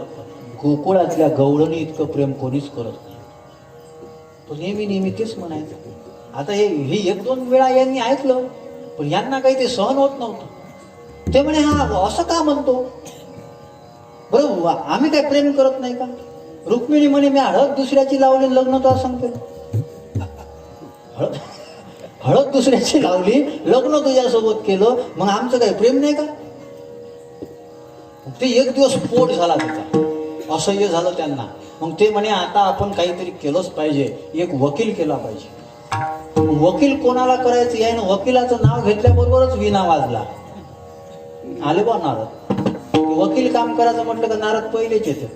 A: गोकुळातल्या गवळणी इतकं प्रेम कोणीच करत नाही. तो नेहमी नेहमी तेच म्हणायचा. आता हे 1-2 वेळा यांनी ऐकलं, पण यांना काही ते सहन होत नव्हतं. ते म्हणे, हा असं का म्हणतो बरोबर, आम्ही काय प्रेम करत नाही का? रुक्मिणी म्हणे, मी हळद दुसऱ्याची लावली, लग्न तो असं केलं. हळद दुसऱ्याची लावली, लग्न तुझ्यासोबत केलं, मग आमचं काही प्रेम नाही का? ते एक दिवस पोट झाला त्याचा, असह्य झालं त्यांना. मग ते म्हणे, आता आपण काहीतरी केलंच पाहिजे, एक वकील केला पाहिजे. वकील कोणाला करायचं यानं वकिलाचं नाव घेतल्याबरोबरच विना वाजला. आले बा नारद. वकील काम करायचं म्हटलं का नारद पहिलेच येते.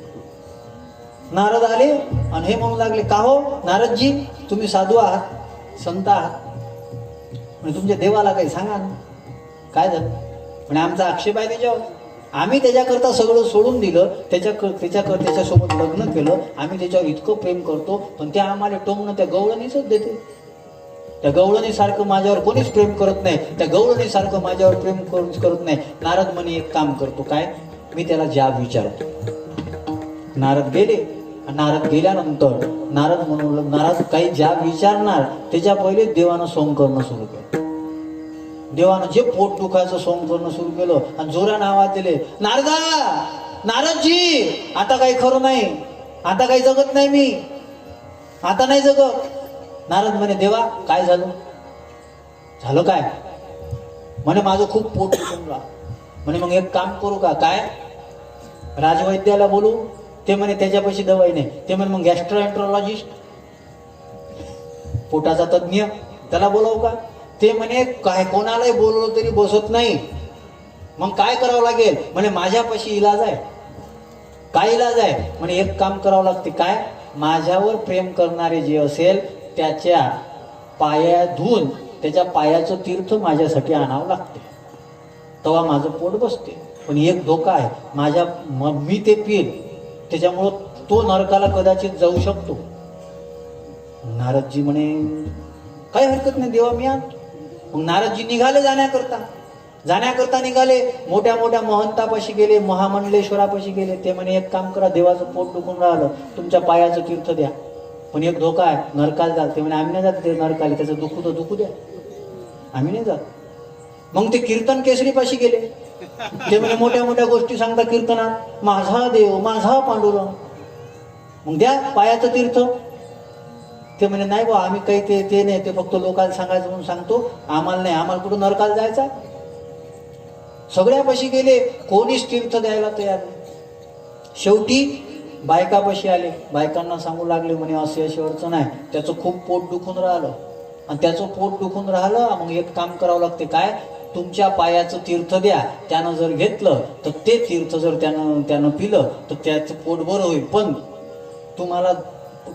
A: नारद आले आणि हे म्हणू लागले, का हो नारदजी, तुम्ही साधू आहात, संत आहात, म्हणजे तुमच्या देवाला काही सांगा ना. काय झालं म्हणजे आमचा आक्षेप आहे त्याच्यावर. आम्ही त्याच्याकरता सगळं सोडून दिलं, त्याच्यासोबत लग्न केलं, आम्ही त्याच्यावर इतकं प्रेम करतो, पण त्या आम्हाला टोमणं त्या गवळणीच देते. त्या गवळणीसारखं माझ्यावर कोणीच प्रेम करत नाही, त्या गवळणीसारखं माझ्यावर प्रेम करत नाही. नारद म्हणे, एक काम करतो, काय, मी त्याला जाब विचारतो. नारद गेले. नारद गेल्यानंतर नारद म्हणून नारद काही जाब विचारणार त्याच्या पहिले देवानं सोंग करणं सुरू केलं. देवानं जे पोट दुखायचं सोंग करणं सुरू केलं आणि जोरानं आवाज दिले, नारदा, नारदजी, आता काही खरं नाही, आता काही जगत नाही मी, आता नाही जगत. नारद म्हणे, देवा काय झालं? झालं काय? म्हणे, माझं खूप पोट दुखून राहा. म्हणे, मग एक काम करू का? काय? राजवैद्याला बोलू? ते म्हणे, त्याच्यापाशी दवाई नाही. ते म्हणे, मग गॅस्ट्रोएंट्रोलॉजिस्ट, पोटाचा तज्ञ, त्याला बोलावू का? ते म्हणे, काय कोणालाही बोलवलं तरी बसत नाही. मग काय करावं लागेल? म्हणे, माझ्यापाशी इलाज आहे. काय इलाज आहे? म्हणे, एक काम करावं लागते. काय? माझ्यावर प्रेम करणारे जे असेल त्याच्या पाया धुवून त्याच्या पायाचं तीर्थ माझ्यासाठी आणावं लागते, तेव्हा माझं पोट बसते. पण एक धोका आहे, मी ते पिल, त्याच्यामुळं तो नरकाला कदाचित जाऊ शकतो. नारदजी म्हणे, काही हरकत नाही देवा, मी आणतो. मग नारदजी निघाले जाण्याकरता निघाले. मोठ्या मोठ्या महंतापाशी गेले, महामंडलेश्वरापाशी गेले. ते म्हणे, एक काम करा, देवाचं पोट दुखून राहिलं, तुमच्या पायाचं तीर्थ द्या, पण एक धोका आहे, नरकाला जाल. ते म्हणे, आम्ही नाही जात ते नरकाला, त्याचं दुखू तर दुखू द्या, आम्ही नाही जात. मग ते कीर्तन केसरीपाशी गेले. ते म्हणे, मोठ्या मोठ्या गोष्टी सांगता कीर्तनात, माझा देव, माझा पांडुरंग, मग द्या पायाचं तीर्थ. ते म्हणे नाही बा आम्ही काही ते नाही, ते फक्त लोकांना सांगायचं म्हणून सांगतो, आम्हाला नाही, आम्हाला कुठं नरकाला जायचं. सगळ्यापाशी गेले, कोणीच तीर्थ द्यायला तयार नाही. शेवटी बायकापाशी आले, बायकांना सांगू लागले म्हणे असे अशी अडचण आहे, त्याचं खूप पोट दुखून राहिलं. आणि त्याचं पोट दुखून राहिलं, मग एक काम करावं लागते, काय, तुमच्या पायाचं तीर्थ द्या, त्यानं जर घेतलं तर ते तीर्थ जर त्यानं पिलं तर त्याचं पोट बरं होईल, पण तुम्हाला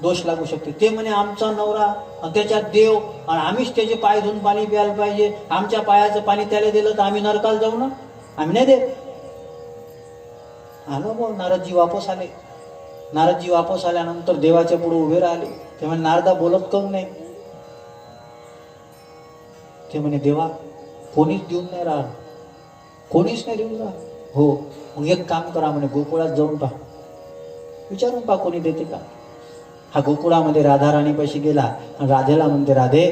A: दोष लागू शकते. ते म्हणे आमचा नवरा आणि त्याच्यात देव, आणि आम्हीच त्याचे पाय धुवून पाणी प्यायला पाहिजे, आमच्या पायाचं पाणी त्याला दिलं तर आम्ही नरकाला जाऊ ना, आम्ही नाही देत. आलो मग नारदजी वापस आले. नारदजी वापस आल्यानंतर देवाच्या पुढे उभे राहिले. ते म्हणे नारदा बोलत काहून नाही? ते म्हणे देवा कोणीच देऊन नाही राहिलं, कोणीच नाही देऊन राहिलं. हो, मग एक काम करा म्हणे, गोकुळात जाऊन पहा, विचारून पहा कोणी देते का. हा गोकुळामध्ये राधा राणीपाशी गेला आणि राधेला म्हणते, राधे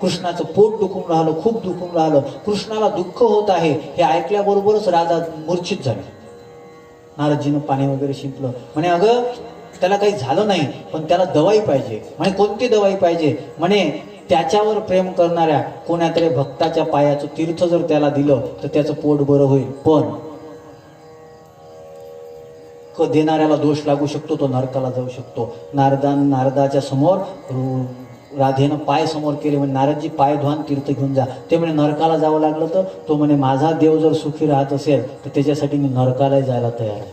A: कृष्णाचं पोट दुखून राहिलं, खूप दुखून राहिलं, कृष्णाला दुःख होत आहे. हे ऐकल्याबरोबरच राधा मूर्छित झाली. नारदजीनं पाणी वगैरे शिंपलं. म्हणे अगं त्याला काही झालं नाही, पण त्याला दवाई पाहिजे. म्हणे कोणती दवाई पाहिजे? म्हणे त्याच्यावर प्रेम करणाऱ्या कोणातरी भक्ताच्या पायाचं तीर्थ जर त्याला दिलं तर त्याचं पोट बरं होईल, पण देणाऱ्याला दोष लागू शकतो, तो नरकाला जाऊ शकतो. नारदाच्या समोर राधेनं पाय समोर केले. म्हणजे नारदजी पाय धुवान तीर्थ घेऊन जा. ते म्हणे नरकाला जावं लागलं तर? तो म्हणे माझा देव जर सुखी राहत असेल तर त्याच्यासाठी मी नरकालाही जायला तयार आहे,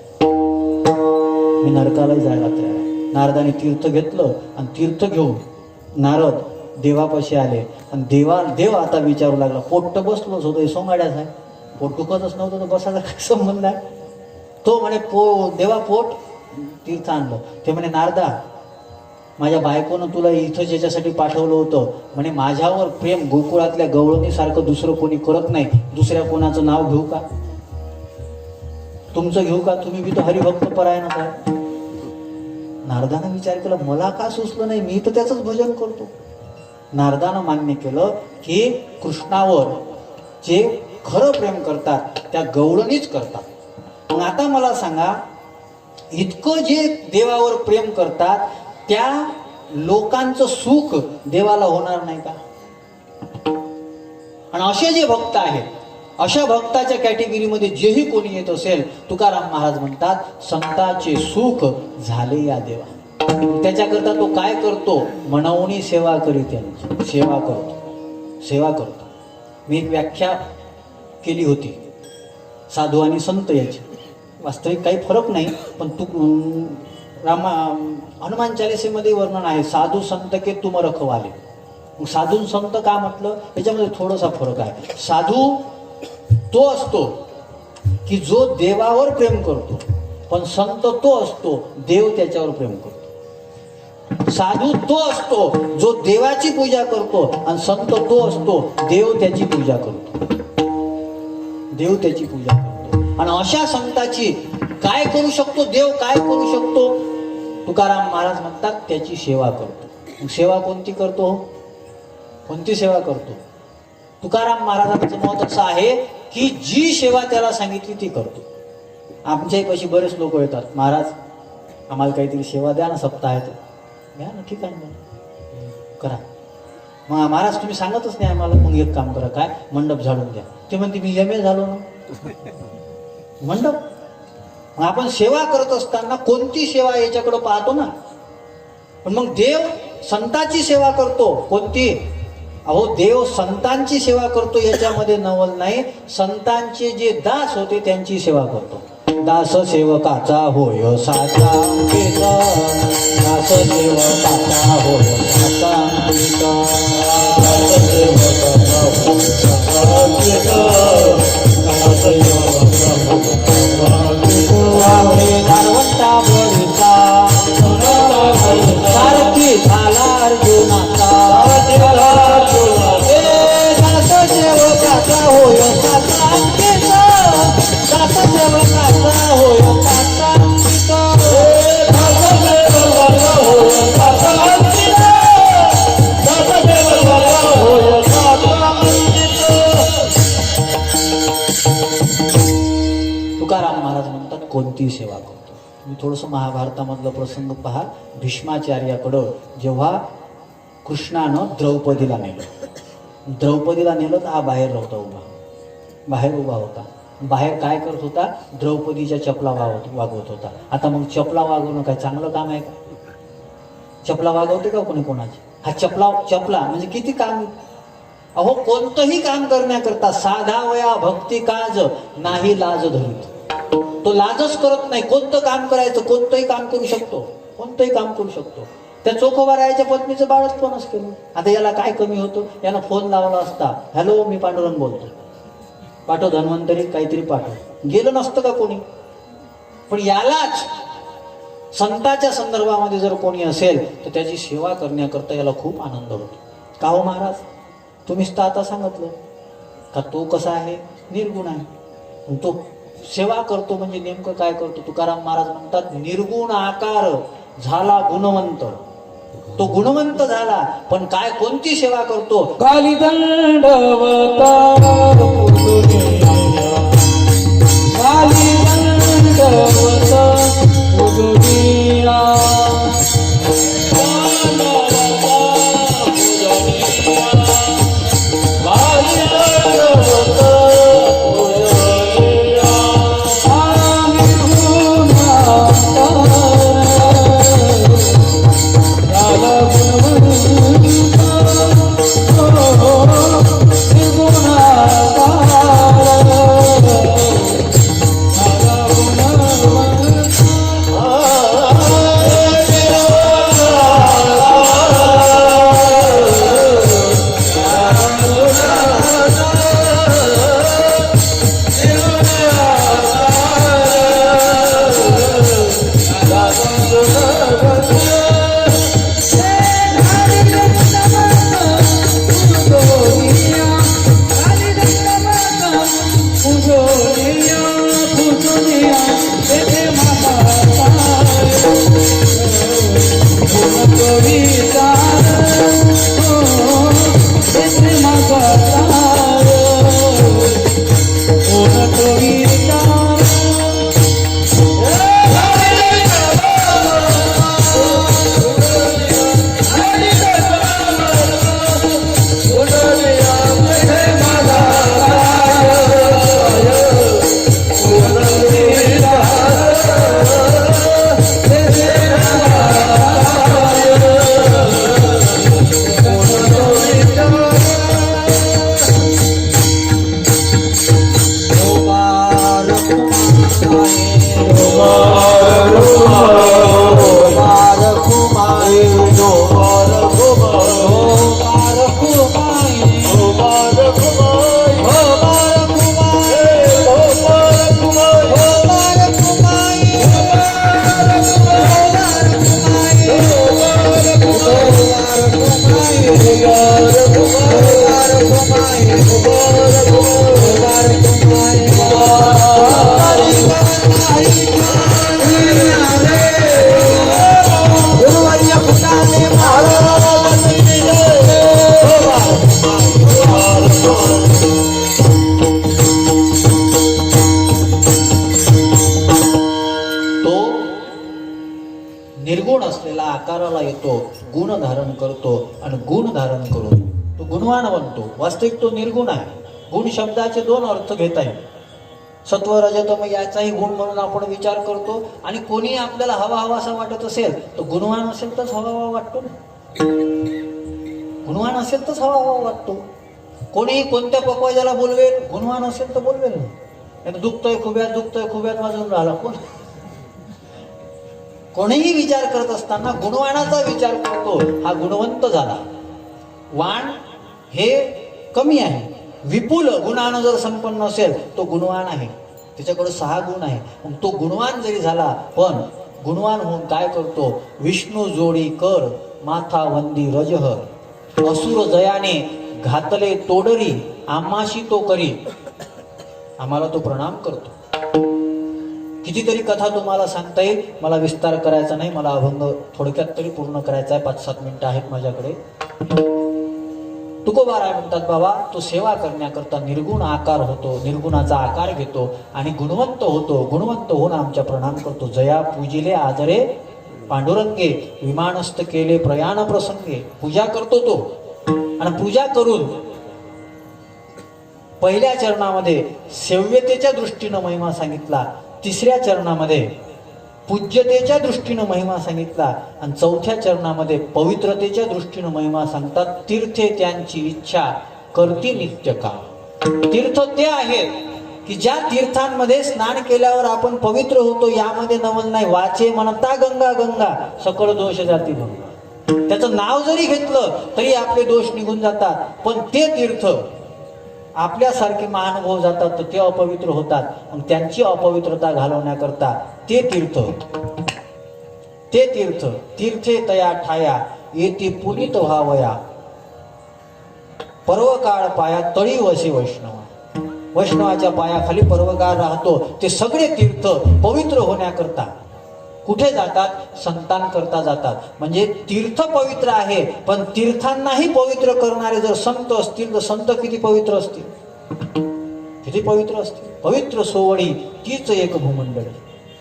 A: मी नरकालाही जायला तयार आहे. नारदाने तीर्थ घेतलं आणि तीर्थ घेऊन नारद देवापाशी आले. आणि देव आता विचारू लागला, पोट तर बसलोच होतो, सोंगाड्याच आहे, पोट दुखतच नव्हतं तर बसायचा काय संबंध आहे? तो म्हणे देवा पोट तीर्थ आणलं. ते म्हणे नारदा माझ्या बायकोनं तुला इथं ज्याच्यासाठी पाठवलं होतं, म्हणे माझ्यावर प्रेम गोकुळातल्या गवळणीसारखं दुसरं कोणी करत नाही, दुसऱ्या कोणाचं नाव घेऊ का, तुमचं घेऊ का, तुम्ही बी तर हरिभक्त परायणच आहे. नारदानं विचार केला, मला का सुचलं नाही, मी तर त्याचंच भजन करतो. नारदानं मान्य केलं की कृष्णावर जे खरं प्रेम करतात त्या गवळणीच करतात. मग आता मला सांगा, इतकं जे देवावर प्रेम करतात त्या लोकांचं सुख देवाला होणार नाही का? आणि असे जे भक्त आहेत, अशा भक्ताच्या कॅटेगरीमध्ये जेही कोणी येत असेल, तुकाराम महाराज म्हणतात संतांचे सुख झाले या देवा. त्याच्याकरता तो काय करतो? मनवणी सेवा करीत, त्यांची सेवा करतो. मी एक व्याख्या केली होती साधू आणि संत याची. वास्तविक काही फरक नाही, पण हनुमान चालिसेमध्ये वर्णन आहे, साधू संत के तुम रखवाले. मग साधू संत का म्हटलं, याच्यामध्ये थोडासा फरक आहे. साधू तो असतो की जो देवावर प्रेम करतो, पण संत तो असतो देव त्याच्यावर प्रेम करतो. साधू तो असतो जो देवाची पूजा करतो, आणि संत तो असतो देव त्याची पूजा करतो, देव त्याची पूजा करतो. आणि अशा संताची काय करू शकतो देव, काय करू शकतो? तुकाराम महाराज म्हणतात त्याची सेवा करतो. सेवा कोणती करतो? कोणती सेवा करतो? तुकाराम महाराजांचं मत असं आहे की जी सेवा त्याला सांगितली ती करतो. आमच्याही कशी बरेच लोक येतात, महाराज आम्हाला काहीतरी सेवा द्या ना, सप्ताहात घ्या ना, ठीक आहे ना, करा. मग महाराज तुम्ही सांगतच नाही आम्हाला, मग एक काम करा, काय, मंडप झाडून द्या. ते म्हणते मी MA झालो ना, मंडप. मग आपण सेवा करत असताना कोणती सेवा याच्याकडे पाहतो ना. पण मग देव संतांची सेवा करतो, कोणती? अहो देव संतांची सेवा करतो याच्यामध्ये नवल नाही. संतांचे जे दास होते त्यांची सेवा करतो. दास सेवकाचा होय साचा अंकित, दास सेवकाचा होय साचा अंकित, दास सेवकाचा होय साचा अंकित, दास सेवकाचा होय गारवंता बळीचा सारथी झाला अर्जुनाचा, दास सेवकाचा होय साचा अंकित, दास सेवकाचा होय साचा अंकित, दास सेवकाचा होय साचा अंकित, दास सेवकाचा होय साचा अंकित. तुकाराम महाराज म्हणतात कोणती सेवा करतो. मी थोडंसं महाभारतामधलं प्रसंग पहा. भीष्माचार्याकडं जेव्हा कृष्णानं द्रौपदीला नेलं तर हा बाहेर नव्हता बाहेर उभा होता. बाहेर काय करत होता? द्रौपदीच्या चपला वागवत होता. आता मग चपला वागवणं काय चांगलं काम आहे का? चपला वागवते का कोणी कोणाची? हा चपला म्हणजे किती काम. अहो, कोणतंही काम करण्याकरता साधा वया भक्ती काज नाही लाज धरीत. तो लाजच करत नाही. कोणतं काम करायचं, कोणतंही काम करू शकतो. त्या चोखोबारायाच्या पत्नीचं बाळच कोणच केलं. आता याला काय कमी होतं? यानं फोन लावला असता, हॅलो मी पांडुरंग बोलतो, पाठव धन्वंतरी काहीतरी पाठव, गेलं नसतं का कोणी? पण यालाच संतांच्या संदर्भामध्ये जर कोणी असेल तर त्याची सेवा करण्याकरता याला खूप आनंद होतो. का हो महाराज, तुम्हीच तर आता सांगितलं का तो कसा आहे? निर्गुण आहे. तो सेवा करतो म्हणजे नेमकं काय करतो? तुकाराम महाराज म्हणतात, निर्गुण आकार झाला गुणवंत. तो गुणवंत झाला, पण काय कोणती सेवा करतो? निर्गुण असलेला आकाराला येतो, गुण धारण करतो आणि गुण धारण करून तो गुणवान बनतो. वास्तविक तो निर्गुण आहे. गुण शब्दाचे दोन अर्थ घेता येईल. सत्व रजतम याचाही गुण म्हणून आपण विचार करतो. आणि कोणी आपल्याला हवासा वाटत असेल तर गुणवान असेल तरच हवा वाटतो ना. गुणवान असेल तरच हवा वाटतो. कोणीही कोणत्या पकवाजाला बोलवेल, गुणवान असेल तर बोलवेल ना. दुखतोय खुब्यात वाजून राहिला कोण? कोणीही विचार करत असताना गुणवानाचा विचार करतो, हा गुणवंत झाला. वाण हे कमी आहे. विपुल गुणानं जर संपन्न असेल तो गुणवान आहे. त्याच्याकडे 6 गुण आहे. मग तो गुणवान जरी झाला, पण गुणवान होऊन काय करतो? विष्णू जोडी कर माथा वंदी रजहर, असुर जयाने घातले तोडरी, आम्हाशी तो करी. आम्हाला तो प्रणाम करतो. कितीतरी कथा तुम्हाला सांगता येईल, मला विस्तार करायचा नाही. मला अभंग थोडक्यात तरी पूर्ण करायचा आहे. 5-7 मिनिटं आहेत माझ्याकडे. तुकोबाराय म्हणतात, बाबा तो सेवा करण्याकरता निर्गुण आकार होतो, निर्गुणाचा आकार घेतो आणि गुणवंत होतो. गुणवंत होऊन आमच्या प्रणाम करतो. जया पूजिले आदरे पांडुरंगे, विमानस्थ केले प्रयाण प्रसंगे. पूजा करतो तो. आणि पूजा करून पहिल्या चरणामध्ये सेव्यतेच्या दृष्टीनं महिमा सांगितला, तिसऱ्या चरणामध्ये पूज्यतेच्या दृष्टीनं महिमा सांगितला आणि चौथ्या चरणामध्ये पवित्रतेच्या दृष्टीनं महिमा सांगतात. तीर्थे त्यांची इच्छा करती नित्य का. तीर्थ ते आहेत की ज्या तीर्थांमध्ये स्नान केल्यावर आपण पवित्र होतो, यामध्ये नवल नाही. वाचे म्हणता गंगा गंगा, सकळ दोष जाती भंगा. त्याचं नाव जरी घेतलं तरी आपले दोष निघून जातात. पण ते तीर्थ आपल्यासारखे महानुभव जातात तर ते अपवित्र होतात. मग त्यांची अपवित्रता घालवण्याकरता ते तीर्थ तीर्थे तया ठाया येती पुनीत व्हावया. पर्वकाळ पाया तळी वसे वैष्णव. वैष्णवाच्या पायाखाली पर्वकाळ राहतो. ते सगळे तीर्थ पवित्र होण्याकरता कुठे जातात? संतांकरता जातात. म्हणजे तीर्थ पवित्र आहे, पण तीर्थांनाही पवित्र करणारे जर संत असतील तर संत किती पवित्र असतील? किती पवित्र असतील? पवित्र सोवडी तीच एक भूमंडळी.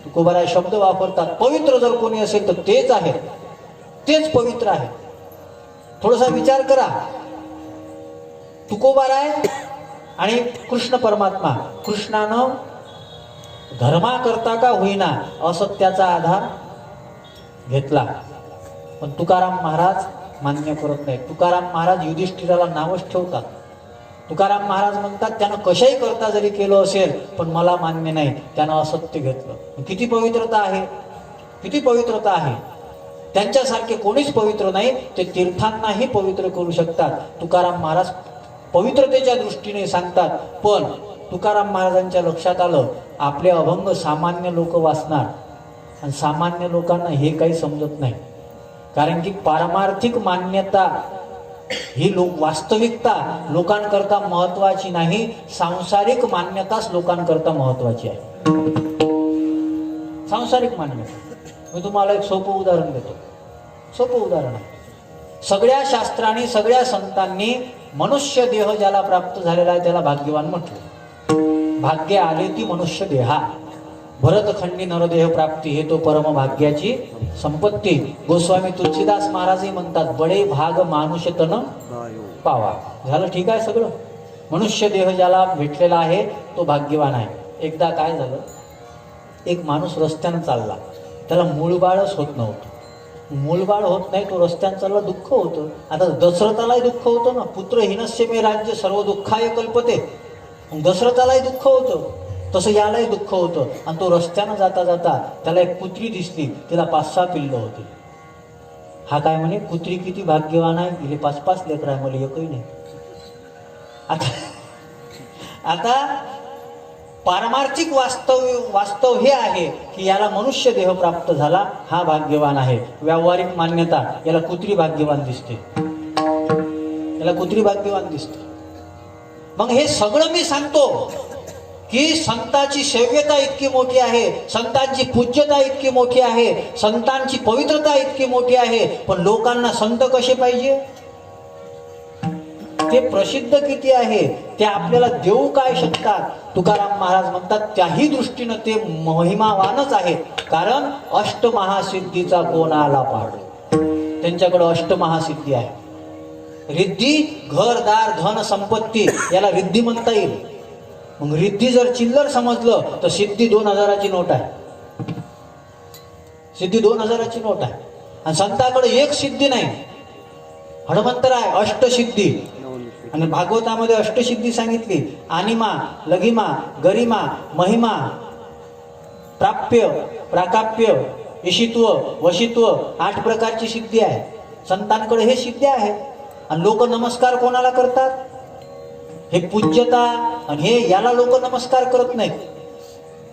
A: तुकोबाराय शब्द वापरतात. पवित्र जर कोणी असेल तर तेच आहे, तेच पवित्र आहे. थोडासा विचार करा. तुकोबाराय आणि कृष्ण परमात्मा, कृष्णानं धर्मा करता का होईना असत्याचा आधार घेतला, पण तुकाराम महाराज मान्य करत नाही. तुकाराम महाराज युधिष्ठिराला नावच ठेवतात. तुकाराम महाराज म्हणतात, त्यानं कशाही करता जरी केलं असेल पण मला मान्य नाही, त्यानं असत्य घेतलं. किती पवित्रता आहे, किती पवित्रता आहे. त्यांच्यासारखे कोणीच पवित्र नाही. ते तीर्थांनाही पवित्र करू शकतात. तुकाराम महाराज पवित्रतेच्या दृष्टीने सांगतात. पण तुकाराम महाराजांच्या लक्षात आलं, आपले अभंग सामान्य लोक वाचणार आणि सामान्य लोकांना हे काही समजत नाही. कारण की पारमार्थिक मान्यता ही वास्तविकता लोकांकरता महत्वाची नाही, सांसारिक मान्यताच लोकांकरता महत्वाची आहे. सांसारिक मान्यता. मी तुम्हाला एक सोपं उदाहरण देतो. सोपं उदाहरण आहे. सगळ्या शास्त्रांनी, सगळ्या संतांनी मनुष्य देह ज्याला प्राप्त झालेला आहे त्याला भाग्यवान म्हटलं. भाग्य आले ती मनुष्य देहा. भरतखंडी नरदेह प्राप्ती हे तो परम भाग्याची संपत्ती. गोस्वामी तुलसीदास महाराजही म्हणतात, बडे भाग मानुष तन पावा. झालं, ठीक आहे सगळं. मनुष्य देह ज्याला भेटलेला आहे तो भाग्यवान आहे. एकदा काय झालं, एक माणूस रस्त्यानं चालला, त्याला मूळबाळच होत नव्हतं. मूळबाळ होत नाही, तो रस्त्यानं चालला, दुःख होतं. आता दशरथालाही दुःख होतं ना, पुत्र हिनस्य मे राज्य सर्व दुःखाय कल्पते. दशरथालाही दुःख होतं, तसं यालाही दुःख होतं. आणि तो रस्त्यानं जाता जाता त्याला एक कुत्री दिसली, तिला 5-6 पिल्लं होती. हा काय म्हणे, कुत्री किती भाग्यवान आहे, तिले 5-5 लेकर आहे, मला एकही नाही. आता पारमार्थिक वास्तव हे आहे की याला मनुष्य देह प्राप्त झाला, हा भाग्यवान आहे. व्यावहारिक मान्यता, याला कुत्री भाग्यवान दिसते, याला कुत्री भाग्यवान दिसते. मग हे सगळं मी सांगतो की संतांची सेव्यता इतकी मोठी आहे, संतांची पूज्यता इतकी मोठी आहे, संतांची पवित्रता इतकी मोठी आहे. पण लोकांना संत कसे पाहिजे, ते प्रसिद्ध किती आहे, ते आपल्याला देऊ काय शकतात. तुकाराम महाराज म्हणतात, त्याही दृष्टीनं ते महिमावानच आहेत. कारण अष्टमहासिद्धीचा कोण आला पाड, त्यांच्याकडे अष्टमहासिद्धी आहे. रिद्धी, घरदार, धन, संपत्ती, याला रिद्धी म्हणता येईल. मग रिद्धी जर चिल्लर समजलं तर सिद्धी 2000ची नोट आहे. सिद्धी 2000ची नोट आहे. आणि संताकडे एक सिद्धी नाही, हनुमंतराय अष्टसिद्धी. आणि भागवतामध्ये अष्टसिद्धी सांगितली. अनिमा, लघिमा, गरिमा, महिमा, प्राप्य, प्राकाप्य, ईशित्व, वशित्व, 8 प्रकारची सिद्धी आहे. संतांकडे हे सिद्धी आहे. आणि लोक नमस्कार कोणाला करतात, हे पूज्यता आणि हे याला लोक नमस्कार करत नाहीत.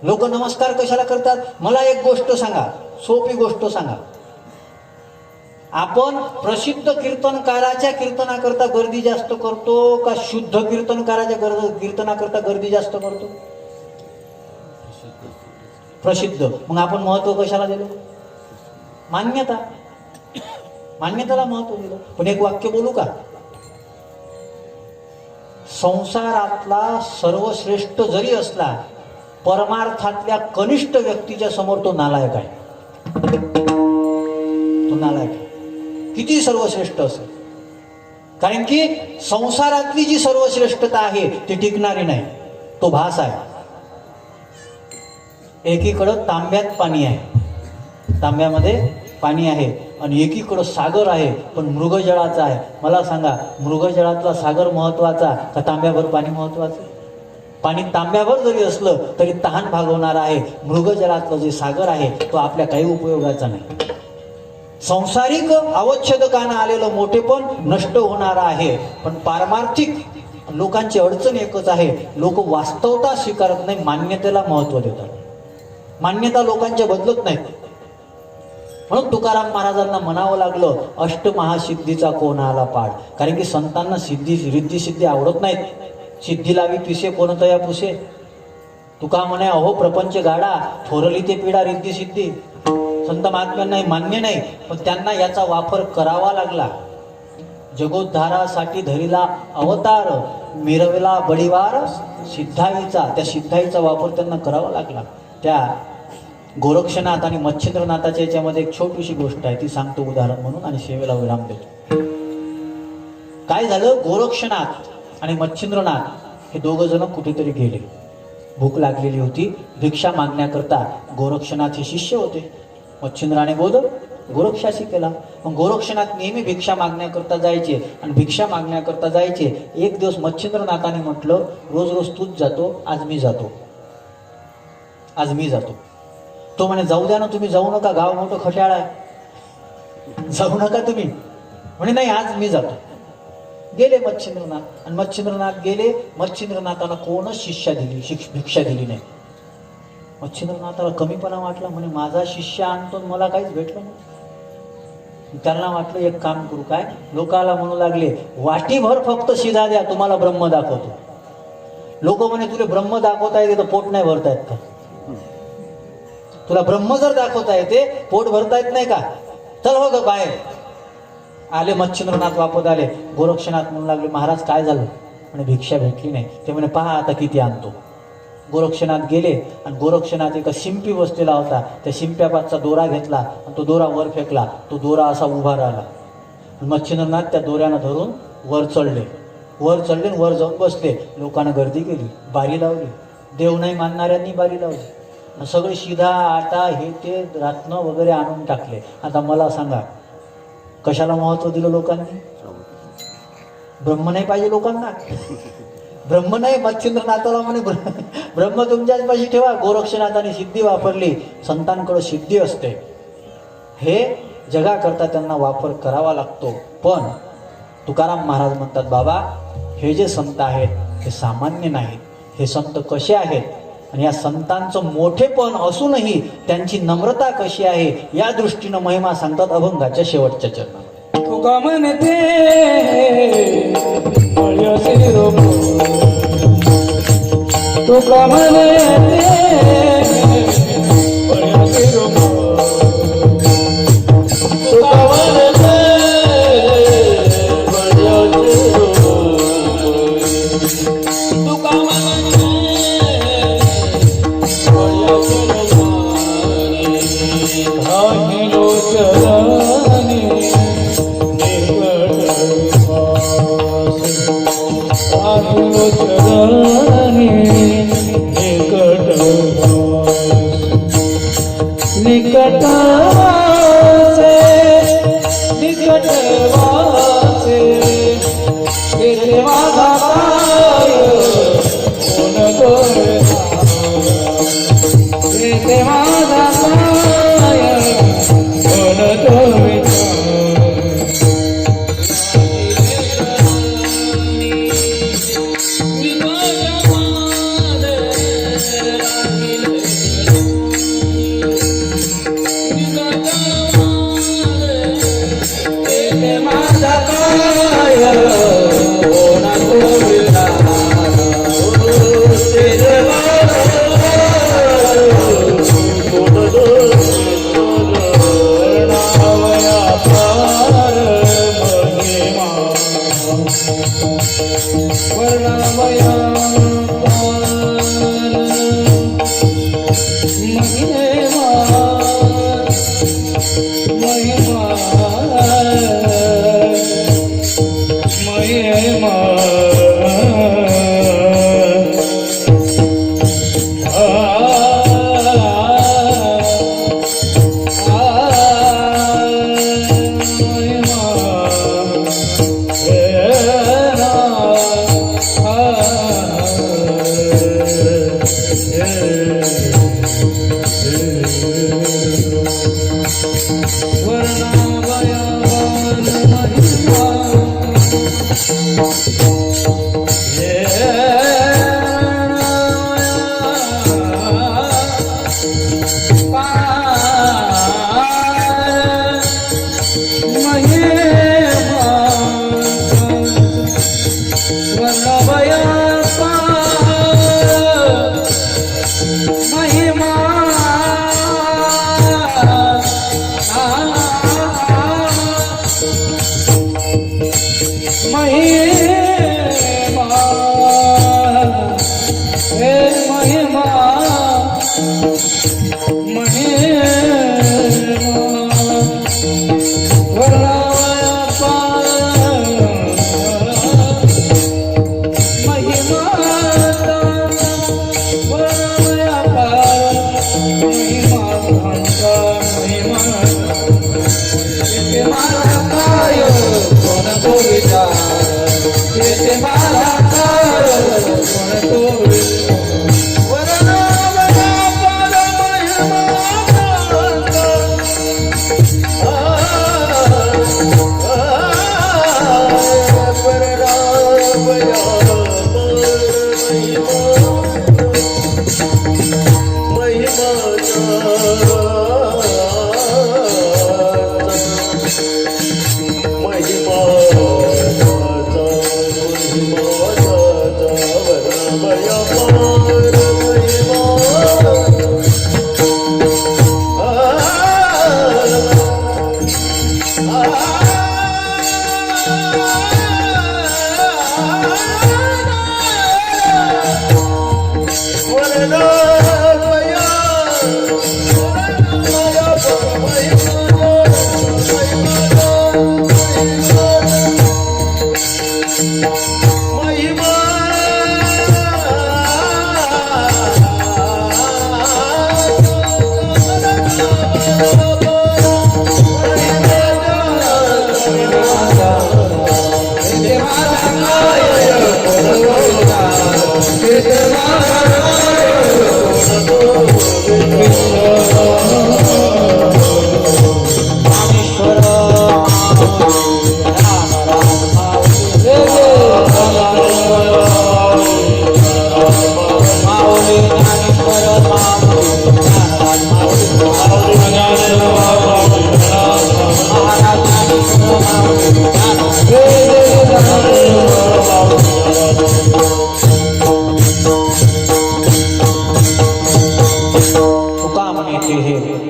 A: लोक नमस्कार कशाला करतात? मला एक गोष्ट सांगा, सोपी गोष्ट सांगा. आपण प्रसिद्ध कीर्तनकाराच्या कीर्तनाकरता गर्दी जास्त करतो का शुद्ध कीर्तनकाराच्या कीर्तनाकरता गर्दी जास्त करतो? प्रसिद्ध. मग आपण महत्व कशाला दिलं? मान्यता, मान्यतेला महत्व दिलं. पण एक वाक्य बोलू का? संसारातला सर्वश्रेष्ठ जरी असला, परमार्थातल्या कनिष्ठ व्यक्तीच्या समोर तो नालायक आहे. तो नालायक आहे, किती सर्वश्रेष्ठ असेल. कारण की संसारातली जी सर्वश्रेष्ठता आहे ती टिकणारी नाही, तो भास आहे. एकीकडं तांब्यात पाणी आहे, तांब्यामध्ये पाणी आहे, आणि एकीकडं सागर आहे पण मृगजळाचा आहे. मला सांगा, मृगजळातला सागर महत्वाचा का तांब्याभर पाणी महत्वाचं? पाणी तांब्याभर जरी असलं तरी तहान भागवणार आहे. मृगजळातलं जे सागर आहे तो आपल्या काही उपयोगाचा नाही. सांसारिक अवच्छेदकानं आलेलं मोठेपण नष्ट होणार आहे, पण पारमार्थिक लोकांची अडचण एकच आहे, लोक वास्तवता स्वीकारत नाही, मान्यतेला महत्व देतात. मान्यता लोकांच्या बदलत नाहीत. म्हणून तुकाराम महाराजांना म्हणावं लागलं, अष्टमहासिद्धीचा कोण आला पाड. कारण की संतांना रिद्धी सिद्धी आवडत नाहीत. सिद्धी लावी पिसे कोणतया पुसे. तुका म्हणे अहो प्रपंच गाडा, थोरली ते पिढा रिद्धी सिद्धी. संत महात्म्यांना हे मान्य नाही, पण त्यांना याचा वापर करावा लागला. जगोद्धारासाठी धरिला अवतार, मिरवला बळीवार सिद्धाईचा. त्या सिद्धाईचा वापर त्यांना करावा लागला. त्या गोरक्षनाथ आणि मच्छिंद्रनाथाच्या याच्यामध्ये एक छोटीशी गोष्ट आहे, ती सांगतो उदाहरण म्हणून आणि सेवेला विराम देतो. काय झालं, गोरक्षनाथ आणि मच्छिंद्रनाथ हे दोघं जण कुठेतरी गेले. भूक लागलेली होती, भिक्षा मागण्याकरता. गोरक्षनाथ हे शिष्य होते, मच्छिंद्राने बोध गोरक्षाशी केला. मग गोरक्षनाथ नेहमी भिक्षा मागण्याकरता जायचे आणि भिक्षा मागण्याकरता जायचे. एक दिवस मच्छिंद्रनाथाने म्हटलं, रोज रोज तूच जातो, आज मी जातो, आज मी जातो. तो म्हणे, जाऊ द्या ना तुम्ही, जाऊ नका, गाव मोठं खट्याळ आहे, जाऊ नका तुम्ही. म्हणे नाही, आज मी जातो. गेले मच्छिंद्रनाथ, आणि मच्छिंद्रनाथ गेले. मच्छिंद्रनाथाला कोणच भिक्षा दिली नाही. मच्छिंद्रनाथाला कमीपणा वाटला. म्हणे माझा शिष्य आणतो, मला काहीच भेटलं नाही. त्यांना वाटलं एक काम करू, काय लोकाला म्हणू लागले, वाटीभर फक्त शिधा द्या, तुम्हाला ब्रह्म दाखवतो. लोक म्हणे, तुला ब्रह्म दाखवता येते तर पोट नाही भरता येत का? तुला ब्रह्म जर दाखवता येते, पोट भरता येत नाही का? चल हो ग बाहेर. आले मच्छिंद्रनाथ वापस आले. गोरक्षनाथ म्हणू लागले, महाराज काय झालं? म्हणे भिक्षा भेटली नाही. ते म्हणे पहा आता किती आणतो. गोरक्षनाथ गेले आणि गोरक्षनाथ एका शिंपी बसलेला होता, त्या शिंप्यापासचा दोरा घेतला आणि तो दोरा वर फेकला. तो दोरा असा उभा राहिला. मच्छिंद्रनाथ त्या दोऱ्यानं धरून वर चढले आणि वर जाऊन बसले. लोकांना गर्दी केली, बारी लावली. देव नाही मानणाऱ्यांनी बारी लावली. सगळे शिधा आटा हे ते रत्न वगैरे आणून टाकले. आता मला सांगा, कशाला महत्व दिलं लोकांनी? ब्रह्म नाही पाहिजे लोकांना, ब्रह्म नाही. मच्छिंद्रनाथाला म्हणे ब्रह्म तुमच्याच पाशी ठेवा. गोरक्षनाथाने सिद्धी वापरली. संतांकडे सिद्धी असते, हे जगाकरता त्यांना वापर करावा लागतो. पण तुकाराम महाराज म्हणतात, बाबा हे जे संत आहेत हे सामान्य नाहीत. हे संत कसे आहेत आणि या संतांचं मोठेपण असूनही त्यांची नम्रता कशी आहे, या दृष्टीनं महिमा सांगतात अभंगाच्या शेवटच्या चरणात.
C: तुका म्हणते तुका म्हणते वर्णा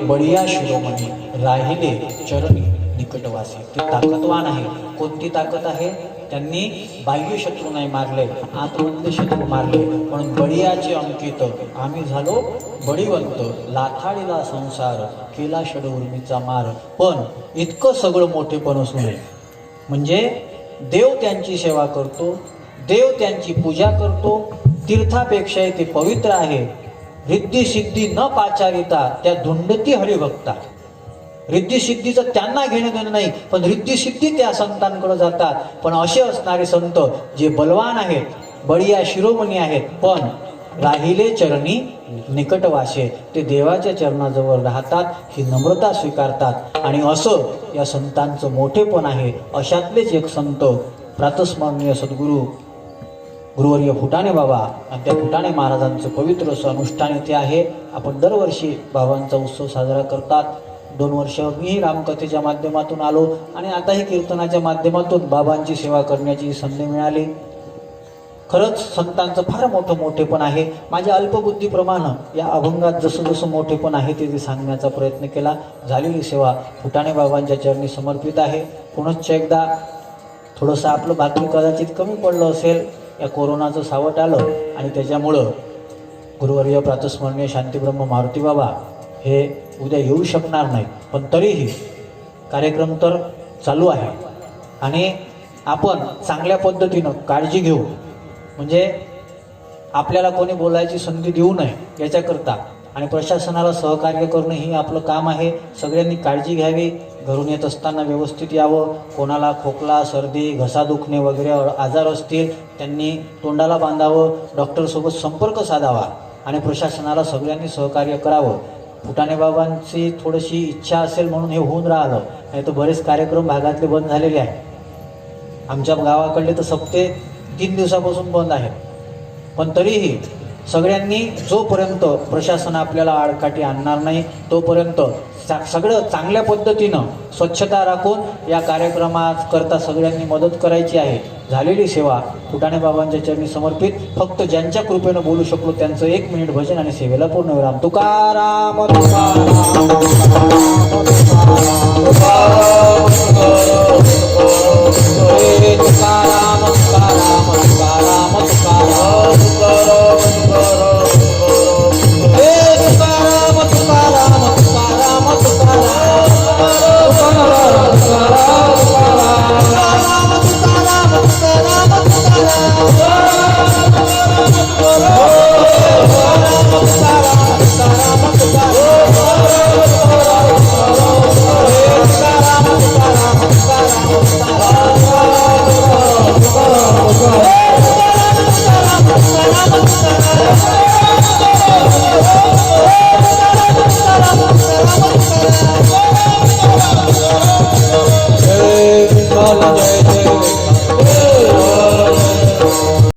A: बळीया शिरोमणी राहिले चरणी निकटवासी. ती ताकदवान आहे. कोणती ताकद आहे? त्यांनी बाह्य शत्रू नाही मारले, आतमधले शत्रू मारले. पण बळीयाचे अंकित आम्ही झालो बळीवंत. लाथाळीला संसार केला षडउर्मीचा मार. पण इतकं सगळं मोठेपण असून म्हणजे देव त्यांची सेवा करतो, देव त्यांची पूजा करतो. तीर्थापेक्षा ते पवित्र आहे. रिद्धी सिद्धी न पाचारिता त्या धुंडती हरिभक्ता. रिद्धी सिद्धीचं त्यांना घेणं देणं नाही, पण रिद्धी सिद्धी त्या संतांकडे जातात. पण असे असणारे संत जे बलवान आहेत, बळीया शिरोमणी आहेत, पण राहिले चरणी निकटवासे, ते देवाच्या चरणाजवळ राहतात, ही नम्रता स्वीकारतात. आणि असं या संतांचं मोठेपण आहे. अशातलेच एक संत प्रातस्मरणीय सद्गुरू गुरुवर्य फुटाणे बाबा आणि त्या फुटाणे महाराजांचं पवित्र असं अनुष्ठान इथे आहे. आपण दरवर्षी बाबांचा उत्सव साजरा करतात. 2 वर्ष मीही रामकथेच्या माध्यमातून आलो आणि आताही कीर्तनाच्या माध्यमातून बाबांची सेवा करण्याची संधी मिळाली. खरंच संतांचं फार मोठेपण आहे. माझ्या अल्पबुद्धीप्रमाणे या अभंगात जसं जसं मोठेपण आहे ते सांगण्याचा प्रयत्न केला. झालेली सेवा फुटाणे बाबांच्या चरणी समर्पित आहे. पुनश्च एकदा थोडंसं आपलं बातमी कदाचित कमी पडलं असेल. या कोरोनाचं सावट आलं आणि त्याच्यामुळं गुरुवर्य प्रातस्मरणीय शांतीब्रह्म मारुती बाबा हे उद्या येऊ शकणार नाही, पण तरीही कार्यक्रम तर चालू आहे आणि आपण चांगल्या पद्धतीनं काळजी घेऊ, म्हणजे आपल्याला कोणी बोलायची संधी देऊ नये याच्याकरता, आणि प्रशासनाला सहकार्य करणं ही आपलं काम आहे. सगळ्यांनी काळजी घ्यावी, घरून येत असताना व्यवस्थित यावं. कोणाला खोकला, सर्दी, घसा दुखणे वगैरे आजार असतील त्यांनी तोंडाला बांधावं, डॉक्टरसोबत संपर्क साधावा आणि प्रशासनाला सगळ्यांनी सहकार्य करावं. फुटाणे बाबांची थोडीशी इच्छा असेल म्हणून हे होऊन राहिलं, नाही तर बरेच कार्यक्रम भागातले बंद झालेले आहेत. आमच्या गावाकडले तर सप्ते 3 दिवसापासून बंद आहेत. पण तरीही सगळ्यांनी जोपर्यंत प्रशासन आपल्याला आडकाठी आणणार नाही तोपर्यंत सगळं चांगल्या पद्धतीनं स्वच्छता राखून या कार्यक्रमाकरता सगळ्यांनी मदत करायची आहे. झालेली सेवा फुटाणे बाबांच्या चरणी समर्पित. फक्त ज्यांच्या कृपेनं बोलू शकलो त्यांचं 1 मिनिट भजन आणि सेवेला पूर्णविराम. तुकाराम तुकाराम